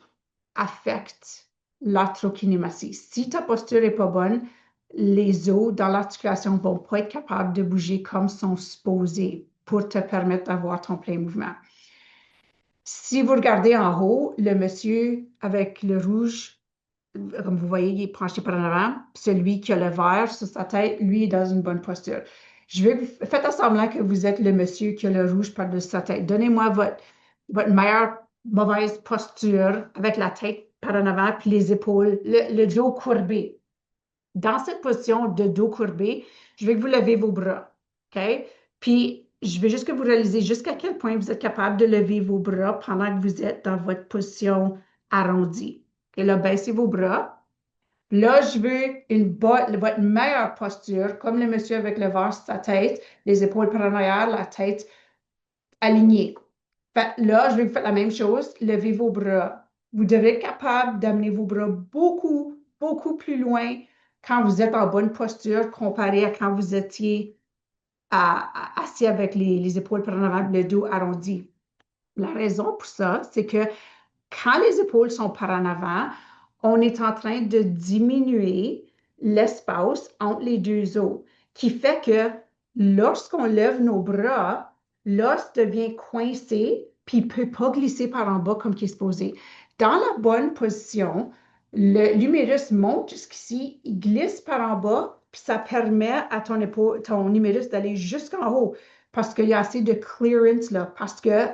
affecte l'arthrokinématie. Si ta posture n'est pas bonne, les os dans l'articulation ne vont pas être capables de bouger comme sont supposés pour te permettre d'avoir ton plein mouvement. Si vous regardez en haut, le monsieur avec le rouge, comme vous voyez, il est penché par en avant. Celui qui a le vert sur sa tête, lui, est dans une bonne posture. Faites semblant que vous êtes le monsieur qui a le rouge par-dessus sa tête. Donnez-moi votre meilleure mauvaise posture avec la tête par en avant puis les épaules, le dos courbé. Dans cette position de dos courbé, je veux que vous levez vos bras. OK? Puis, je veux juste que vous réalisez jusqu'à quel point vous êtes capable de lever vos bras pendant que vous êtes dans votre position arrondie. Et là, baissez vos bras. Là, je veux votre meilleure posture, comme le monsieur avec le vert sur sa tête, les épaules par en arrière, la tête alignée. Là, je veux que vous faites la même chose. Levez vos bras. Vous devrez être capable d'amener vos bras beaucoup, beaucoup plus loin quand vous êtes en bonne posture comparé à quand vous étiez assis avec les épaules par en avant, le dos arrondi. La raison pour ça, c'est que quand les épaules sont par en avant, on est en train de diminuer l'espace entre les deux os, qui fait que lorsqu'on lève nos bras, l'os devient coincé, puis il ne peut pas glisser par en bas comme il est supposé. Dans la bonne position, l'humérus monte jusqu'ici, il glisse par en bas, puis ça permet à ton humérus d'aller jusqu'en haut parce qu'il y a assez de clearance là, parce que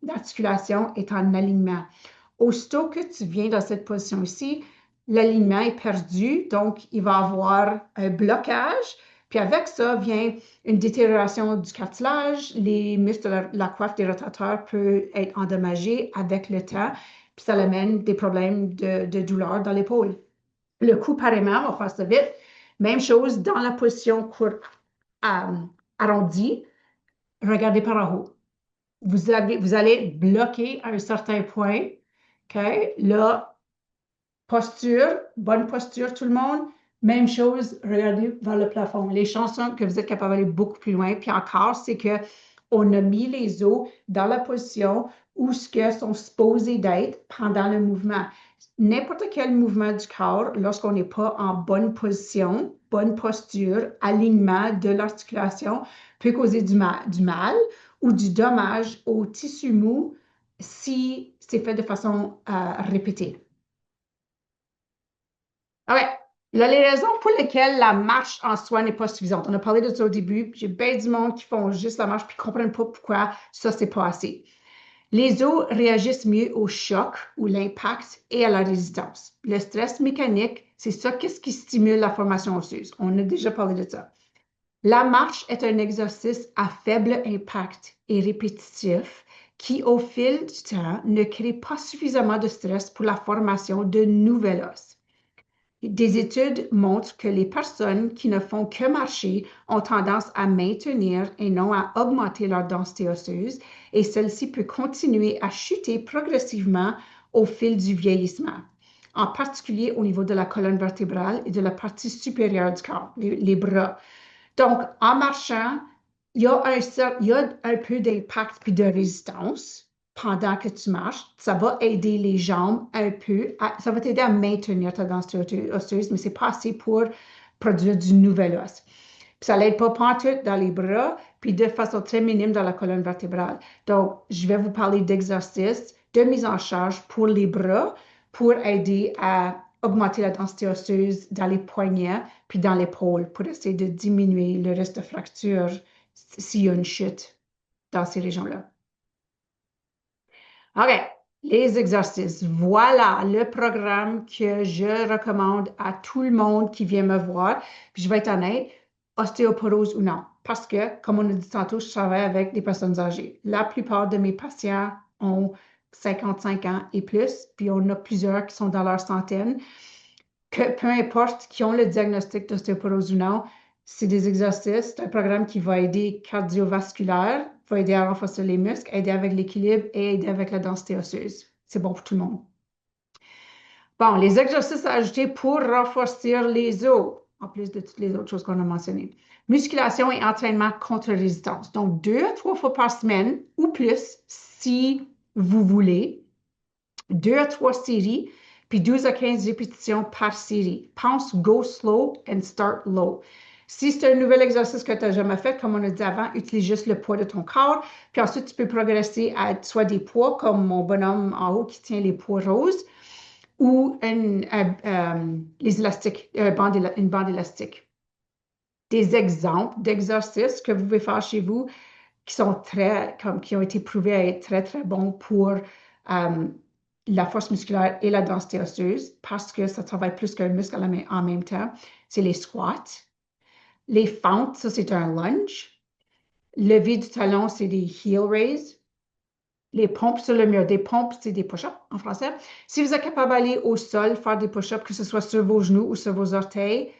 l'articulation est en alignement. Aussitôt que tu viens dans cette position ici, l'alignement est perdu, donc il va y avoir un blocage. Puis avec ça vient une détérioration du cartilage, les muscles de la coiffe des rotateurs peuvent être endommagés avec le temps, puis ça amène des problèmes de douleur dans l'épaule. Le cou, pareillement, on va faire ça vite. Même chose dans la position arrondie, regardez par en haut. Vous allez bloquer à un certain point. OK? Là, posture, bonne posture tout le monde. Même chose, regardez vers le plafond. Les chances sont que vous êtes capable d'aller beaucoup plus loin. Puis encore, c'est qu'on a mis les os dans la position où ce que sont supposés d'être pendant le mouvement. N'importe quel mouvement du corps, lorsqu'on n'est pas en bonne position, bonne posture, alignement de l'articulation, peut causer du mal ou du dommage au tissu mou si c'est fait de façon répétée. OK. Là, les raisons pour lesquelles la marche en soi n'est pas suffisante. On a parlé de ça au début. J'ai bien du monde qui font juste la marche puis qui ne comprennent pas pourquoi ça, c'est pas assez. Les os réagissent mieux au choc ou l'impact et à la résistance. Le stress mécanique, c'est ça qu'est-ce qui stimule la formation osseuse. On a déjà parlé de ça. La marche est un exercice à faible impact et répétitif qui, au fil du temps, ne crée pas suffisamment de stress pour la formation de nouvel os. Des études montrent que les personnes qui ne font que marcher ont tendance à maintenir et non à augmenter leur densité osseuse et celle-ci peut continuer à chuter progressivement au fil du vieillissement, en particulier au niveau de la colonne vertébrale et de la partie supérieure du corps, les bras. Donc, en marchant, il y a un peu d'impact puis de résistance pendant que tu marches. Ça va aider les jambes un peu. Ça va t'aider à maintenir ta densité osseuse, mais ce n'est pas assez pour produire du nouvel os. Puis ça l'aide pas pantoute dans les bras, puis de façon très minime dans la colonne vertébrale. Donc, je vais vous parler d'exercices de mise en charge pour les bras pour aider à augmenter la densité osseuse dans les poignets puis dans l'épaule pour essayer de diminuer le risque de fracture s'il y a une chute dans ces régions-là. OK, les exercices. Voilà le programme que je recommande à tout le monde qui vient me voir. Puis je vais être honnête, ostéoporose ou non. Parce que, comme on a dit tantôt, je travaille avec des personnes âgées. La plupart de mes patients ont 55 ans et plus, puis on a plusieurs qui sont dans leur centaine. Que, peu importe qui ont le diagnostic d'ostéoporose ou non, c'est des exercices, c'est un programme qui va aider cardiovasculaire, va aider à renforcer les muscles, aider avec l'équilibre et aider avec la densité osseuse. C'est bon pour tout le monde. Bon, les exercices à ajouter pour renforcer les os, en plus de toutes les autres choses qu'on a mentionnées. Musculation et entraînement contre résistance. Donc, 2 à 3 fois par semaine ou plus si vous voulez. 2 à 3 séries, puis 12 à 15 répétitions par série. Pense go slow and start low. Si c'est un nouvel exercice que tu n'as jamais fait, comme on a dit avant, utilise juste le poids de ton corps. Puis ensuite, tu peux progresser à soit des poids, comme mon bonhomme en haut qui tient les poids roses, ou les élastiques, une bande élastique. Des exemples d'exercices que vous pouvez faire chez vous qui sont qui ont été prouvés à être très, très bons pour la force musculaire et la densité osseuse parce que ça travaille plus qu'un muscle en même temps. C'est les squats. Les fentes, ça, c'est un lunge. Lever du talon, c'est des heel raise. Les pompes sur le mur. Des pompes, c'est des push-ups en français. Si vous êtes capable d'aller au sol, faire des push-ups, que ce soit sur vos genoux ou sur vos orteils,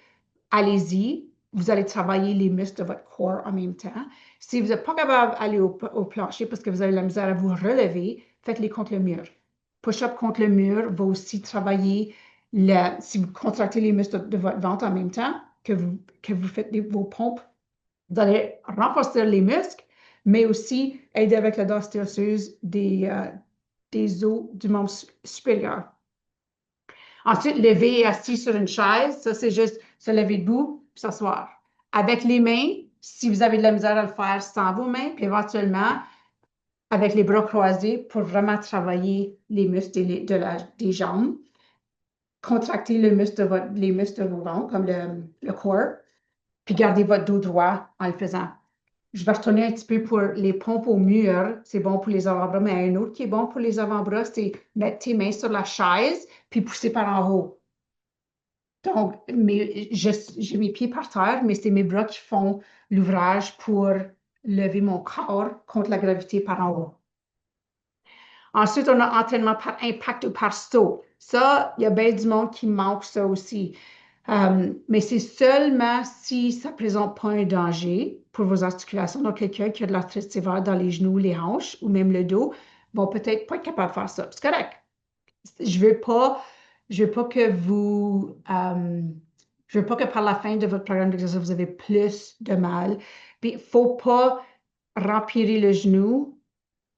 allez-y. Vous allez travailler les muscles de votre corps en même temps. Si vous n'êtes pas capable d'aller au plancher parce que vous avez la misère à vous relever, faites-les contre le mur. Push-up contre le mur va aussi travailler, si vous contractez les muscles de votre ventre en même temps que vous faites vos pompes, vous allez renforcer les muscles, mais aussi aider avec la densité osseuse des os du membre supérieur. Ensuite, lever et assis sur une chaise, ça c'est juste se lever debout puis s'asseoir. Avec les mains, si vous avez de la misère à le faire sans vos mains, puis éventuellement avec les bras croisés pour vraiment travailler les muscles des jambes. Contracter les muscles de vos ventres, comme le corps, puis gardez votre dos droit en le faisant. Je vais retourner un petit peu pour les pompes au mur. C'est bon pour les avant-bras, mais un autre qui est bon pour les avant-bras, c'est mettre tes mains sur la chaise puis pousser par en haut. Donc, j'ai mes pieds par terre, mais c'est mes bras qui font l'ouvrage pour lever mon corps contre la gravité par en haut. Ensuite, on a entraînement par impact ou par saut. Ça, il y a bien du monde qui manque ça aussi. Mais c'est seulement si ça ne présente pas un danger pour vos articulations. Donc, quelqu'un qui a de l'arthrite sévère dans les genoux, les hanches ou même le dos, vont peut-être pas être capable de faire ça. C'est correct. Je veux pas que je veux pas que par la fin de votre programme d'exercice, vous avez plus de mal. Puis, il ne faut pas rempirer le genou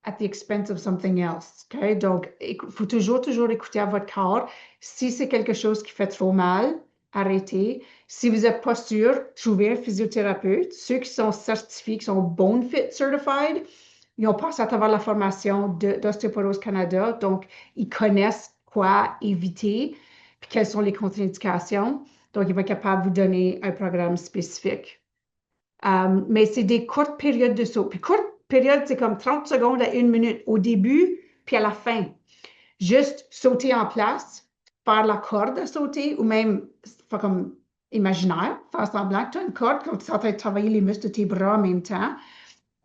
at the expense of something else. Okay? Donc, il faut toujours écouter à votre corps. Si c'est quelque chose qui fait trop mal, arrêtez. Si vous n'êtes pas sûr, trouvez un physiothérapeute. Ceux qui sont certifiés, qui sont Bone Fit Certified, ils ont passé à travers la formation d'Ostéoporose Canada. Donc, ils connaissent quoi éviter, puis quelles sont les contre-indications. Donc, ils vont être capables de vous donner un programme spécifique. Mais c'est des courtes périodes de saut. Puis courte période, c'est comme 30 secondes à 1 minute au début, puis à la fin. Juste sauter en place, faire la corde à sauter, ou même faire comme imaginaire, faire semblant que tu as une corde, quand tu es en train de travailler les muscles de tes bras en même temps.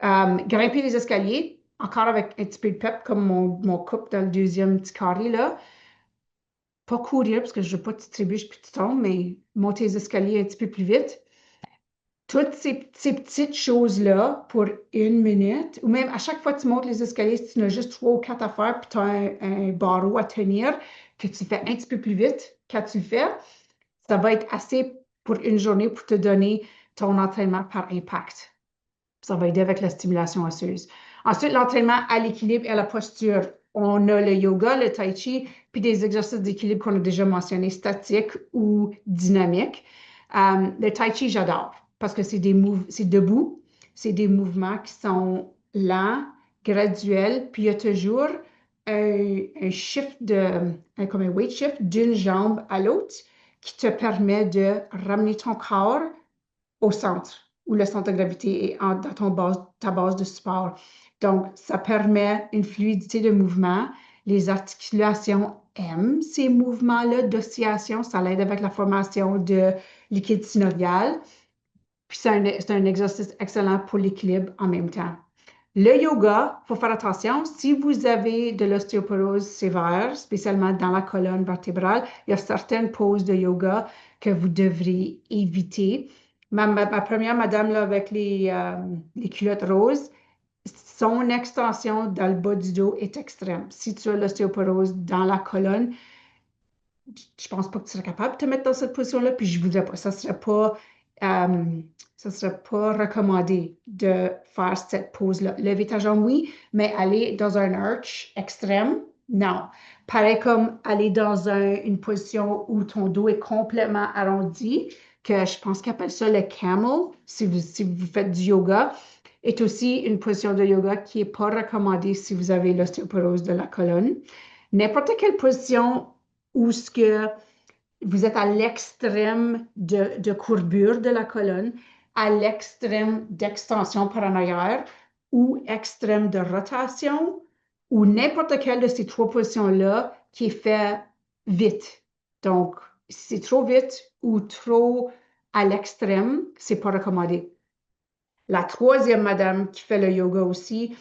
Grimper les escaliers, encore avec un petit peu de pep, comme mon couple dans le deuxième petit carré, là. Pas courir, parce que je ne veux pas que tu trébuches puis tu tombes, mais monter les escaliers un petit peu plus vite. Toutes ces petites choses-là pour 1 minute, ou même à chaque fois que tu montes les escaliers, si tu en as juste 3 ou 4 à faire, puis tu as un barreau à tenir, que tu fais un petit peu plus vite quand tu le fais, ça va être assez pour une journée pour te donner ton entraînement par impact. Ça va aider avec la stimulation osseuse. Ensuite, l'entraînement à l'équilibre et à la posture. On a le yoga, le tai chi, puis des exercices d'équilibre qu'on a déjà mentionnés, statiques ou dynamiques. Le tai chi, j'adore parce que c'est debout, c'est des mouvements qui sont lents, graduels, puis il y a toujours un shift comme un weight shift d'une jambe à l'autre qui te permet de ramener ton corps au centre, où le centre de gravité est dans ta base de support. Donc, ça permet une fluidité de mouvement. Les articulations aiment ces mouvements-là d'oscillation. Ça l'aide avec la formation de liquide synovial. Puis, c'est un exercice excellent pour l'équilibre en même temps. Le yoga, il faut faire attention. Si vous avez de l'ostéoporose sévère, spécialement dans la colonne vertébrale, il y a certaines poses de yoga que vous devrez éviter. Ma première madame là, avec les culottes roses, son extension dans le bas du dos est extrême. Si tu as l'ostéoporose dans la colonne, je pense pas que tu serais capable de te mettre dans cette position-là, puis je voudrais pas. Ça serait pas recommandé de faire cette pose-là. Lever ta jambe, oui, mais aller dans un arch extrême, non. Pareil comme aller dans une position où ton dos est complètement arrondi, que je pense qu'ils appellent ça le camel, si vous faites du yoga, est aussi une position de yoga qui n'est pas recommandée si vous avez l'ostéoporose de la colonne. N'importe quelle position où ce que vous êtes à l'extrême de courbure de la colonne, à l'extrême d'extension par en arrière ou extrême de rotation ou n'importe quelle de ces trois positions-là qui est fait vite. Donc, si c'est trop vite ou trop à l'extrême, c'est pas recommandé. La troisième madame qui fait le yoga aussi,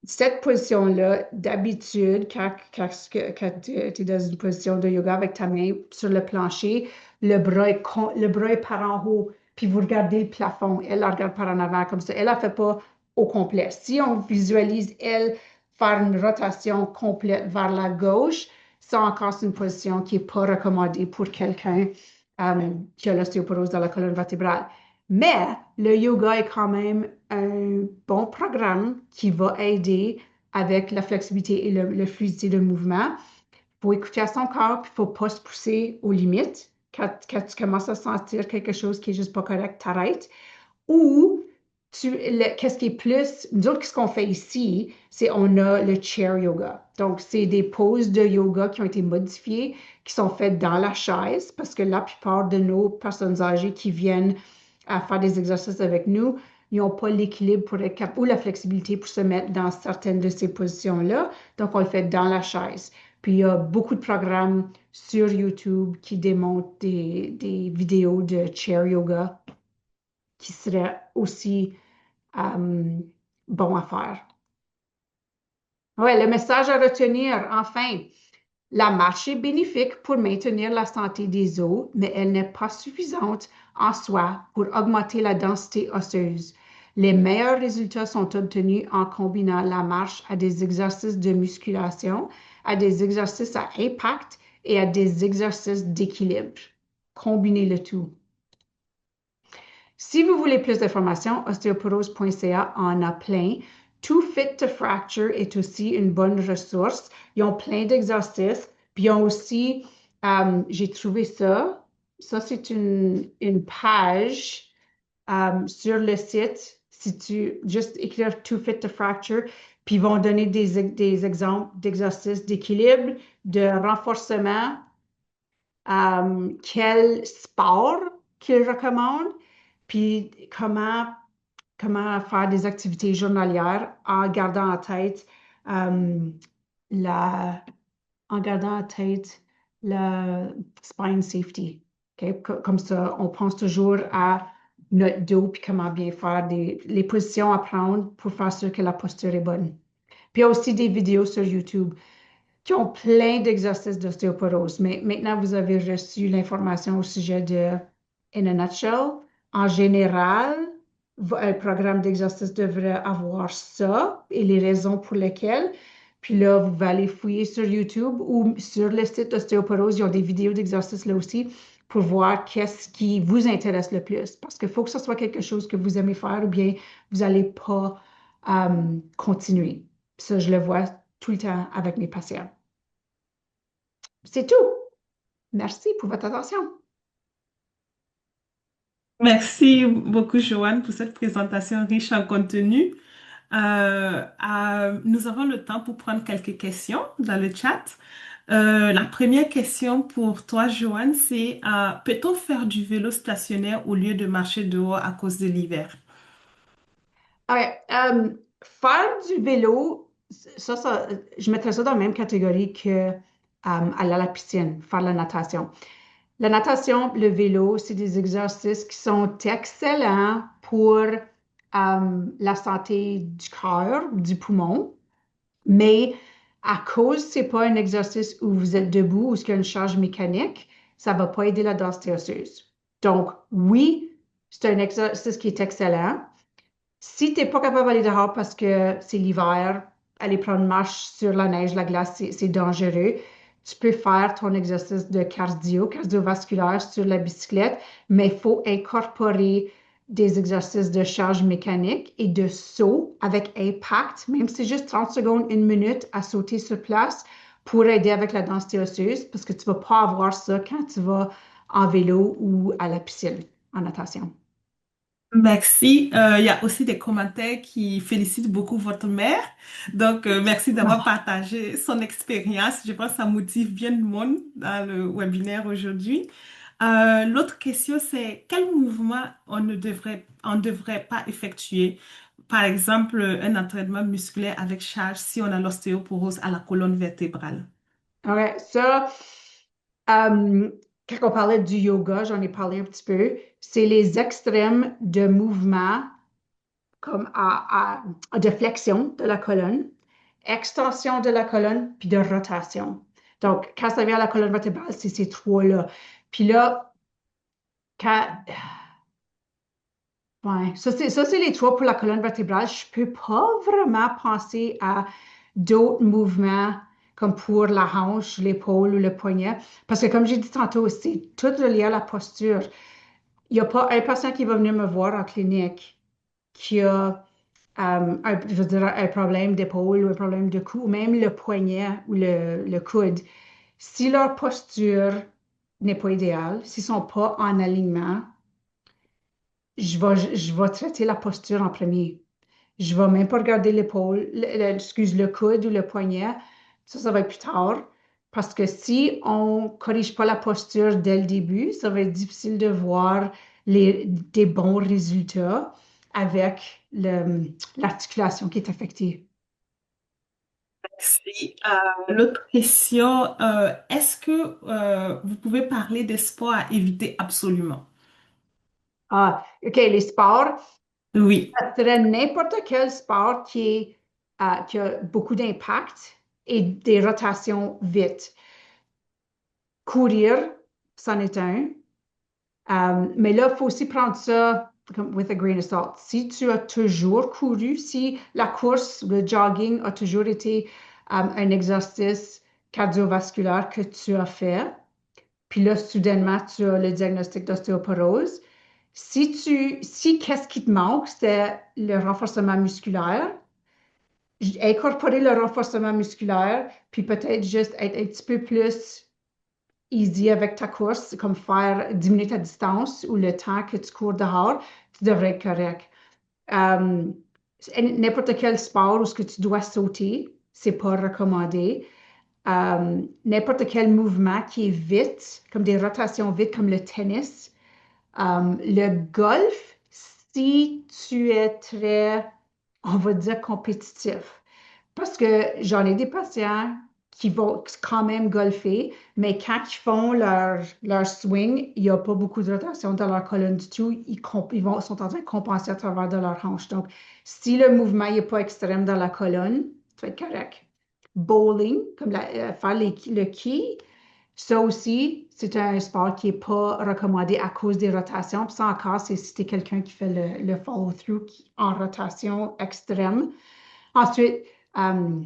cette position-là, d'habitude, quand tu es dans une position de yoga avec ta main sur le plancher, le bras est par en haut, puis vous regardez le plafond. Elle la regarde par en avant comme ça. Elle ne la fait pas au complet. Si on visualise, elle, faire une rotation complète vers la gauche, ça encore, c'est une position qui n'est pas recommandée pour quelqu'un qui a l'ostéoporose dans la colonne vertébrale. Mais le yoga est quand même un bon programme qui va aider avec la flexibilité et la fluidité de mouvement. Il faut écouter à son corps, puis il ne faut pas se pousser aux limites. Quand tu commences à sentir quelque chose qui est juste pas correct, t'arrêtes. Ou, qu'est-ce qui est plus, nous autres, ce qu'on fait ici, c'est on a le chair yoga. Donc, c'est des poses de yoga qui ont été modifiées, qui sont faites dans la chaise, parce que la plupart de nos personnes âgées qui viennent à faire des exercices avec nous, ils n'ont pas l'équilibre pour être ou la flexibilité pour se mettre dans certaines de ces positions-là. Donc, on le fait dans la chaise. Puis, il y a beaucoup de programmes sur YouTube qui démontrent des vidéos de chair yoga qui seraient aussi bons à faire. Ouais, le message à retenir, enfin, la marche est bénéfique pour maintenir la santé des os, mais elle n'est pas suffisante en soi pour augmenter la densité osseuse. Les meilleurs résultats sont obtenus en combinant la marche à des exercices de musculation, à des exercices à impact et à des exercices d'équilibre. Combinez le tout. Si vous voulez plus d'informations, ostéoporose.ca en a plein. Too Fit to Fracture est aussi une bonne ressource. Ils ont plein d'exercices. Puis ils ont aussi, j'ai trouvé ça. Ça, c'est une page sur le site. Si tu juste écrire Too Fit to Fracture, puis ils vont donner des exemples d'exercices d'équilibre, de renforcement, quel sport qu'ils recommandent, puis comment faire des activités journalières en gardant en tête euh, la, en gardant en tête le spine safety. Okay? Comme ça, on pense toujours à notre dos puis comment bien faire les positions à prendre pour faire sûr que la posture est bonne. Puis il y a aussi des vidéos sur YouTube qui ont plein d'exercices d'ostéoporose. Mais maintenant, vous avez reçu l'information au sujet de In a Nutshell. En général, un programme d'exercice devrait avoir ça et les raisons pour lesquelles. Puis là, vous allez aller fouiller sur YouTube ou sur le site d'ostéoporose. Ils ont des vidéos d'exercice là aussi pour voir qu'est-ce qui vous intéresse le plus. Parce qu'il faut que ce soit quelque chose que vous aimez faire ou bien vous n'allez pas continuer. Ça, je le vois tout le temps avec mes patients. C'est tout. Merci pour votre attention. Merci beaucoup, Joanne, pour cette présentation riche en contenu. Nous avons le temps pour prendre quelques questions dans le chat. La première question pour toi, Joanne, c'est peut-on faire du vélo stationnaire au lieu de marcher dehors à cause de l'hiver? Ouais, faire du vélo, je mettrais ça dans la même catégorie que aller à la piscine, faire la natation. La natation, le vélo, c'est des exercices qui sont excellents pour la santé du cœur, du poumon, mais à cause c'est pas un exercice où vous êtes debout ou qu'il y a une charge mécanique, ça va pas aider la densité osseuse. Donc, oui, c'est un exercice qui est excellent. Si tu n'es pas capable d'aller dehors parce que c'est l'hiver, aller prendre une marche sur la neige, la glace, c'est dangereux. Tu peux faire ton exercice de cardiovasculaire sur la bicyclette, mais il faut incorporer des exercices de charge mécanique et de saut avec impact, même si c'est juste 30 secondes, une minute à sauter sur place pour aider avec la densité osseuse, parce que tu ne vas pas avoir ça quand tu vas en vélo ou à la piscine en natation. Merci. Il y a aussi des commentaires qui félicitent beaucoup votre mère. Donc, merci d'avoir partagé son expérience. Je pense que ça motive bien le monde dans le webinaire aujourd'hui. L'autre question, c'est quel mouvement on ne devrait pas effectuer? Par exemple, un entraînement musculaire avec charge si on a l'ostéoporose à la colonne vertébrale. Ouais, ça, euh, quand on parlait du yoga, j'en ai parlé un petit peu, c'est les extrêmes de mouvement comme de flexion de la colonne, extension de la colonne, puis de rotation. Donc, quand ça vient à la colonne vertébrale, c'est ces trois-là. Puis là, quand, ouais, ça, c'est les trois pour la colonne vertébrale. Je peux pas vraiment penser à d'autres mouvements comme pour la hanche, l'épaule ou le poignet. Parce que comme j'ai dit tantôt, c'est tout relié à la posture. Il n'y a pas un patient qui va venir me voir en clinique qui a je veux dire, un problème d'épaule ou un problème de cou, ou même le poignet ou le coude. Si leur posture n'est pas idéale, s'ils ne sont pas en alignement, je vais traiter la posture en premier. Je vais même pas regarder l'épaule, excuse, le coude ou le poignet. Ça va être plus tard. Parce que si on corrige pas la posture dès le début, ça va être difficile de voir des bons résultats avec l'articulation qui est affectée. Merci. L'autre question, est-ce que vous pouvez parler des sports à éviter absolument? Ah, OK, les sports, Oui. ça serait n'importe quel sport qui a beaucoup d'impact et des rotations vite. Courir, c'en est un. Mais là, il faut aussi prendre ça comme with a grain of salt. Si tu as toujours couru, si la course, le jogging a toujours été un exercice cardiovasculaire que tu as fait, puis là, soudainement, tu as le diagnostic d'ostéoporose. Si qu'est-ce qui te manque, c'est le renforcement musculaire, incorporer le renforcement musculaire, puis peut-être juste être un petit peu plus easy avec ta course, comme faire 10 minutes à distance ou le temps que tu cours dehors, tu devrais être correct. Euh, N'importe quel sport où ce que tu dois sauter, c'est pas recommandé. N'importe quel mouvement qui est vite, comme des rotations vite, comme le tennis. Le golf, si tu es très, on va dire, compétitif. Parce que j'en ai des patients qui vont quand même golfer, mais quand ils font leur swing, il n'y a pas beaucoup de rotation dans leur colonne du tout. Sont en train de compenser à travers de leur hanche. Donc, si le mouvement n'est pas extrême dans la colonne, ça va être correct. Bowling, comme faire le quai, ça aussi, c'est un sport qui n'est pas recommandé à cause des rotations. Puis ça encore, c'est si tu es quelqu'un qui fait le follow-through en rotation extrême. Ensuite, euh,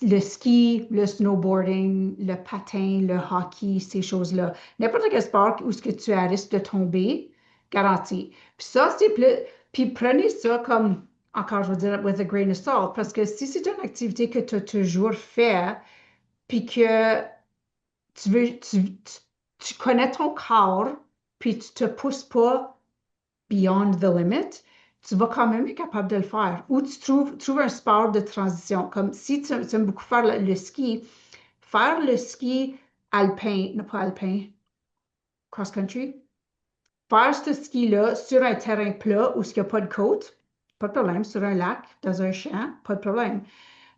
le ski, le snowboarding, le patin, le hockey, ces choses-là. N'importe quel sport où ce que tu as risque de tomber, garanti. Puis ça, c'est plus. Puis prenez ça comme, encore, je veux dire, with a grain of salt, parce que si c'est une activité que tu as toujours fait, puis que tu veux, tu connais ton corps, puis tu te pousses pas beyond the limit, tu vas quand même être capable de le faire. Ou tu trouves un sport de transition. Comme si tu aimes beaucoup faire faire le ski alpin, non pas alpin, cross-country, faire ce ski-là sur un terrain plat où il n'y a pas de côte, pas de problème. Sur un lac, dans un champ, pas de problème.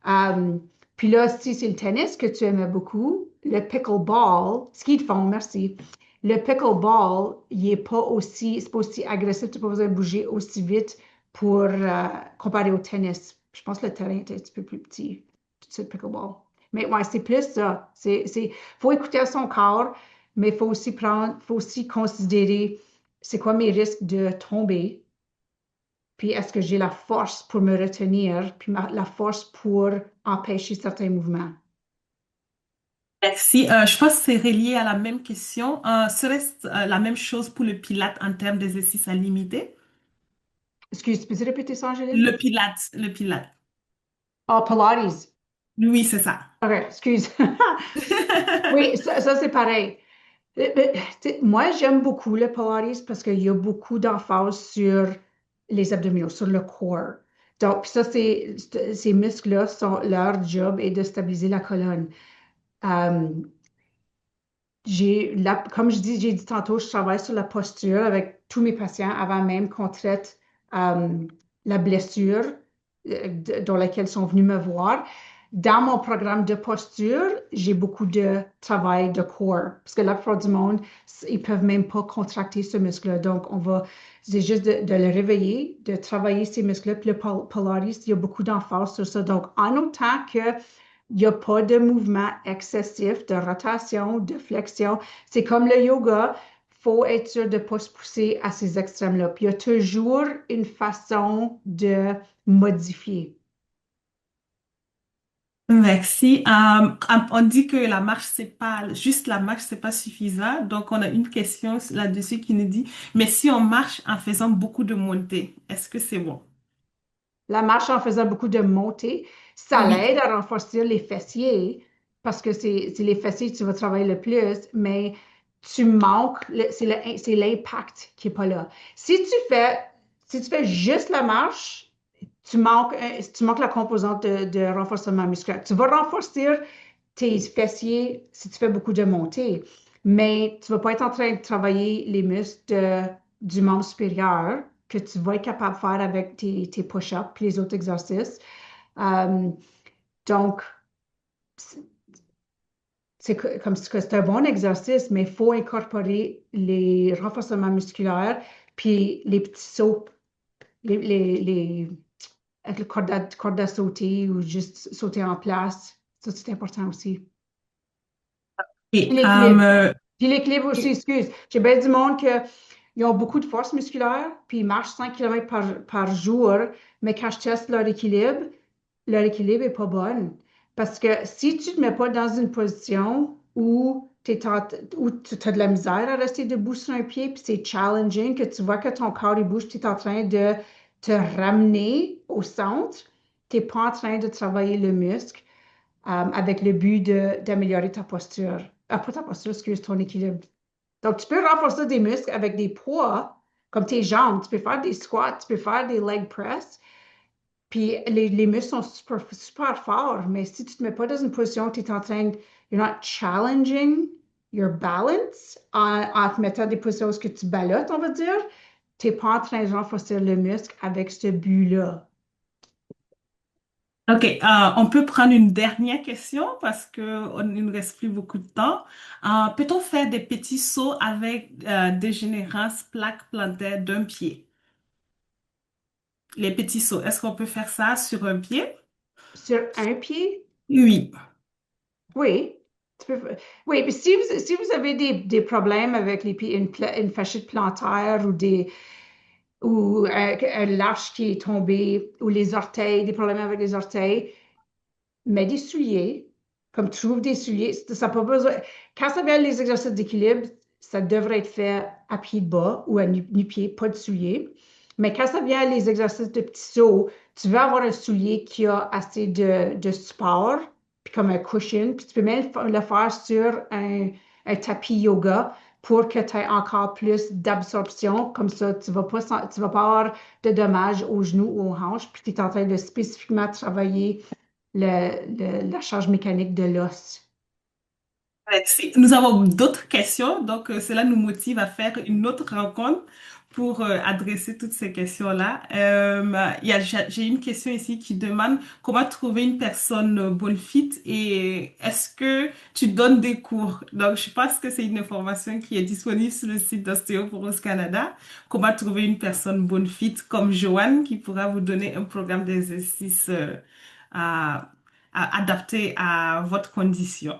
Euh, Puis là, si c'est le tennis que tu aimais beaucoup, le pickleball, ski de fond, merci. Le pickleball, il est pas aussi, c'est pas aussi agressif, tu n'as pas besoin de bouger aussi vite pour comparer au tennis. Je pense que le terrain est un petit peu plus petit, tout de suite pickleball. Mais ouais, c'est plus ça. Faut écouter à son corps, mais faut aussi considérer c'est quoi mes risques de tomber, puis est-ce que j'ai la force pour me retenir, puis la force pour empêcher certains mouvements. Merci. Je pense que c'est relié à la même question. Serait-ce la même chose pour le pilate en termes d'exercices à limiter? Excuse, peux-tu répéter ça, Angéline? Le pilate. Ah, Pilates. Oui, c'est ça. OK, excuse. Oui, ça c'est pareil. Moi, j'aime beaucoup le Pilates parce qu'il y a beaucoup d'emphase sur les abdominaux, sur le corps. Donc, puis ça, ces muscles-là, leur job est de stabiliser la colonne. Euh, comme j'ai dit tantôt, je travaille sur la posture avec tous mes patients avant même qu'on traite euh, la blessure dans laquelle ils sont venus me voir. Dans mon programme de posture, j'ai beaucoup de travail de corps parce que la plupart du monde, ils peuvent même pas contracter ce muscle-là. Donc, c'est juste de le réveiller, de travailler ces muscles-là. Puis le Pilates, il y a beaucoup d'emphase sur ça. Donc, en autant que il n'y a pas de mouvement excessif, de rotation, de flexion. C'est comme le yoga. Il faut être sûr de ne pas se pousser à ces extrêmes-là. Puis il y a toujours une façon de modifier. Merci. On dit que la marche, c'est pas juste la marche, c'est pas suffisant. Donc, on a une question là-dessus qui nous dit, mais si on marche en faisant beaucoup de montées, est-ce que c'est bon? La marche en faisant beaucoup de montées, ça Oui. l'aide à renforcer les fessiers parce que c'est les fessiers que tu vas travailler le plus, mais tu manques, c'est l'impact qui n'est pas là. Si tu fais juste la marche, tu manques la composante de renforcement musculaire. Tu vas renforcer tes fessiers si tu fais beaucoup de montées, mais tu ne vas pas être en train de travailler les muscles du membre supérieur que tu vas être capable de faire avec tes push-ups et les autres exercices. Euh, donc, comme c'est un bon exercice, mais il faut incorporer les renforcements musculaires puis les petits sauts, avec le corde à sauter ou juste sauter en place. Ça, c'est important aussi. Et, L'équilibre. Puis l'équilibre aussi, excuse. J'ai bien du monde ils ont beaucoup de force musculaire, puis ils marchent 5 km par jour, mais quand je teste leur équilibre n'est pas bon. Parce que si tu ne te mets pas dans une position où tu as de la misère à rester debout sur un pied, puis c'est challenging, que tu vois que ton corps il bouge, tu es en train de te ramener au centre, tu n'es pas en train de travailler le muscle avec le but d'améliorer ta posture. Pas ta posture, excuse, ton équilibre. Donc, tu peux renforcer des muscles avec des poids, comme tes jambes. Tu peux faire des squats, tu peux faire des leg press. Puis les muscles sont super, super forts, mais si tu ne te mets pas dans une position où tu es en train, you're not challenging your balance en te mettant des positions où tu balottes, on va dire, tu n'es pas en train de renforcer le muscle avec ce but-là. OK, on peut prendre une dernière question parce que il ne reste plus beaucoup de temps. Peut-on faire des petits sauts avec des générances plaques plantaires d'un pied? Les petits sauts, est-ce qu'on peut faire ça sur un pied? Sur un pied, Oui. oui. Oui, puis si vous avez des problèmes avec les pieds, une fasciite plantaire ou un lâche qui est tombé, ou les orteils, des problèmes avec les orteils, mets des souliers, comme tu trouves des souliers, ça n'a pas besoin. Quand ça vient les exercices d'équilibre, ça devrait être fait à pied de bas ou à nu-pied, pas de souliers. Mais quand ça vient les exercices de petits sauts, tu veux avoir un soulier qui a assez de support, puis comme un cushion, puis tu peux même le faire sur un tapis yoga pour que tu aies encore plus d'absorption. Comme ça, tu vas pas avoir de dommages aux genoux ou aux hanches, puis tu es en train de spécifiquement travailler la charge mécanique de l'os. Merci. Nous avons d'autres questions, donc cela nous motive à faire une autre rencontre pour adresser toutes ces questions-là. J'ai une question ici qui demande comment trouver une personne bonne fit et est-ce que tu donnes des cours? Donc, je pense que c'est une information qui est disponible sur le site d'Ostéoporose Canada. Comment trouver une personne bonne fit comme Joanne qui pourra vous donner un programme d'exercice à, adapté à votre condition.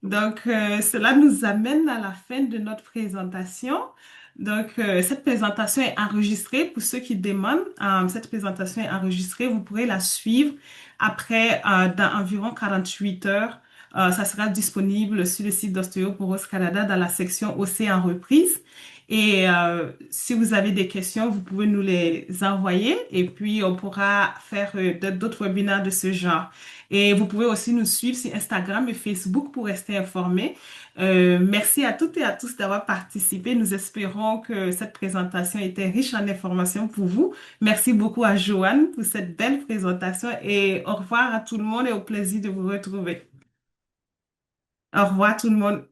Donc, cela nous amène à la fin de notre présentation. Donc, cette présentation est enregistrée pour ceux qui demandent. Cette présentation est enregistrée. Vous pourrez la suivre après, dans environ 48 heures. Ça sera disponible sur le site d'Ostéoporose Canada dans la section OC en reprise. Et si vous avez des questions, vous pouvez nous les envoyer et puis on pourra faire d'autres webinaires de ce genre. Et vous pouvez aussi nous suivre sur Instagram et Facebook pour rester informés. Merci à toutes et à tous d'avoir participé. Nous espérons que cette présentation était riche en informations pour vous. Merci beaucoup à Joanne pour cette belle présentation et au revoir à tout le monde et au plaisir de vous retrouver. Au revoir tout le monde.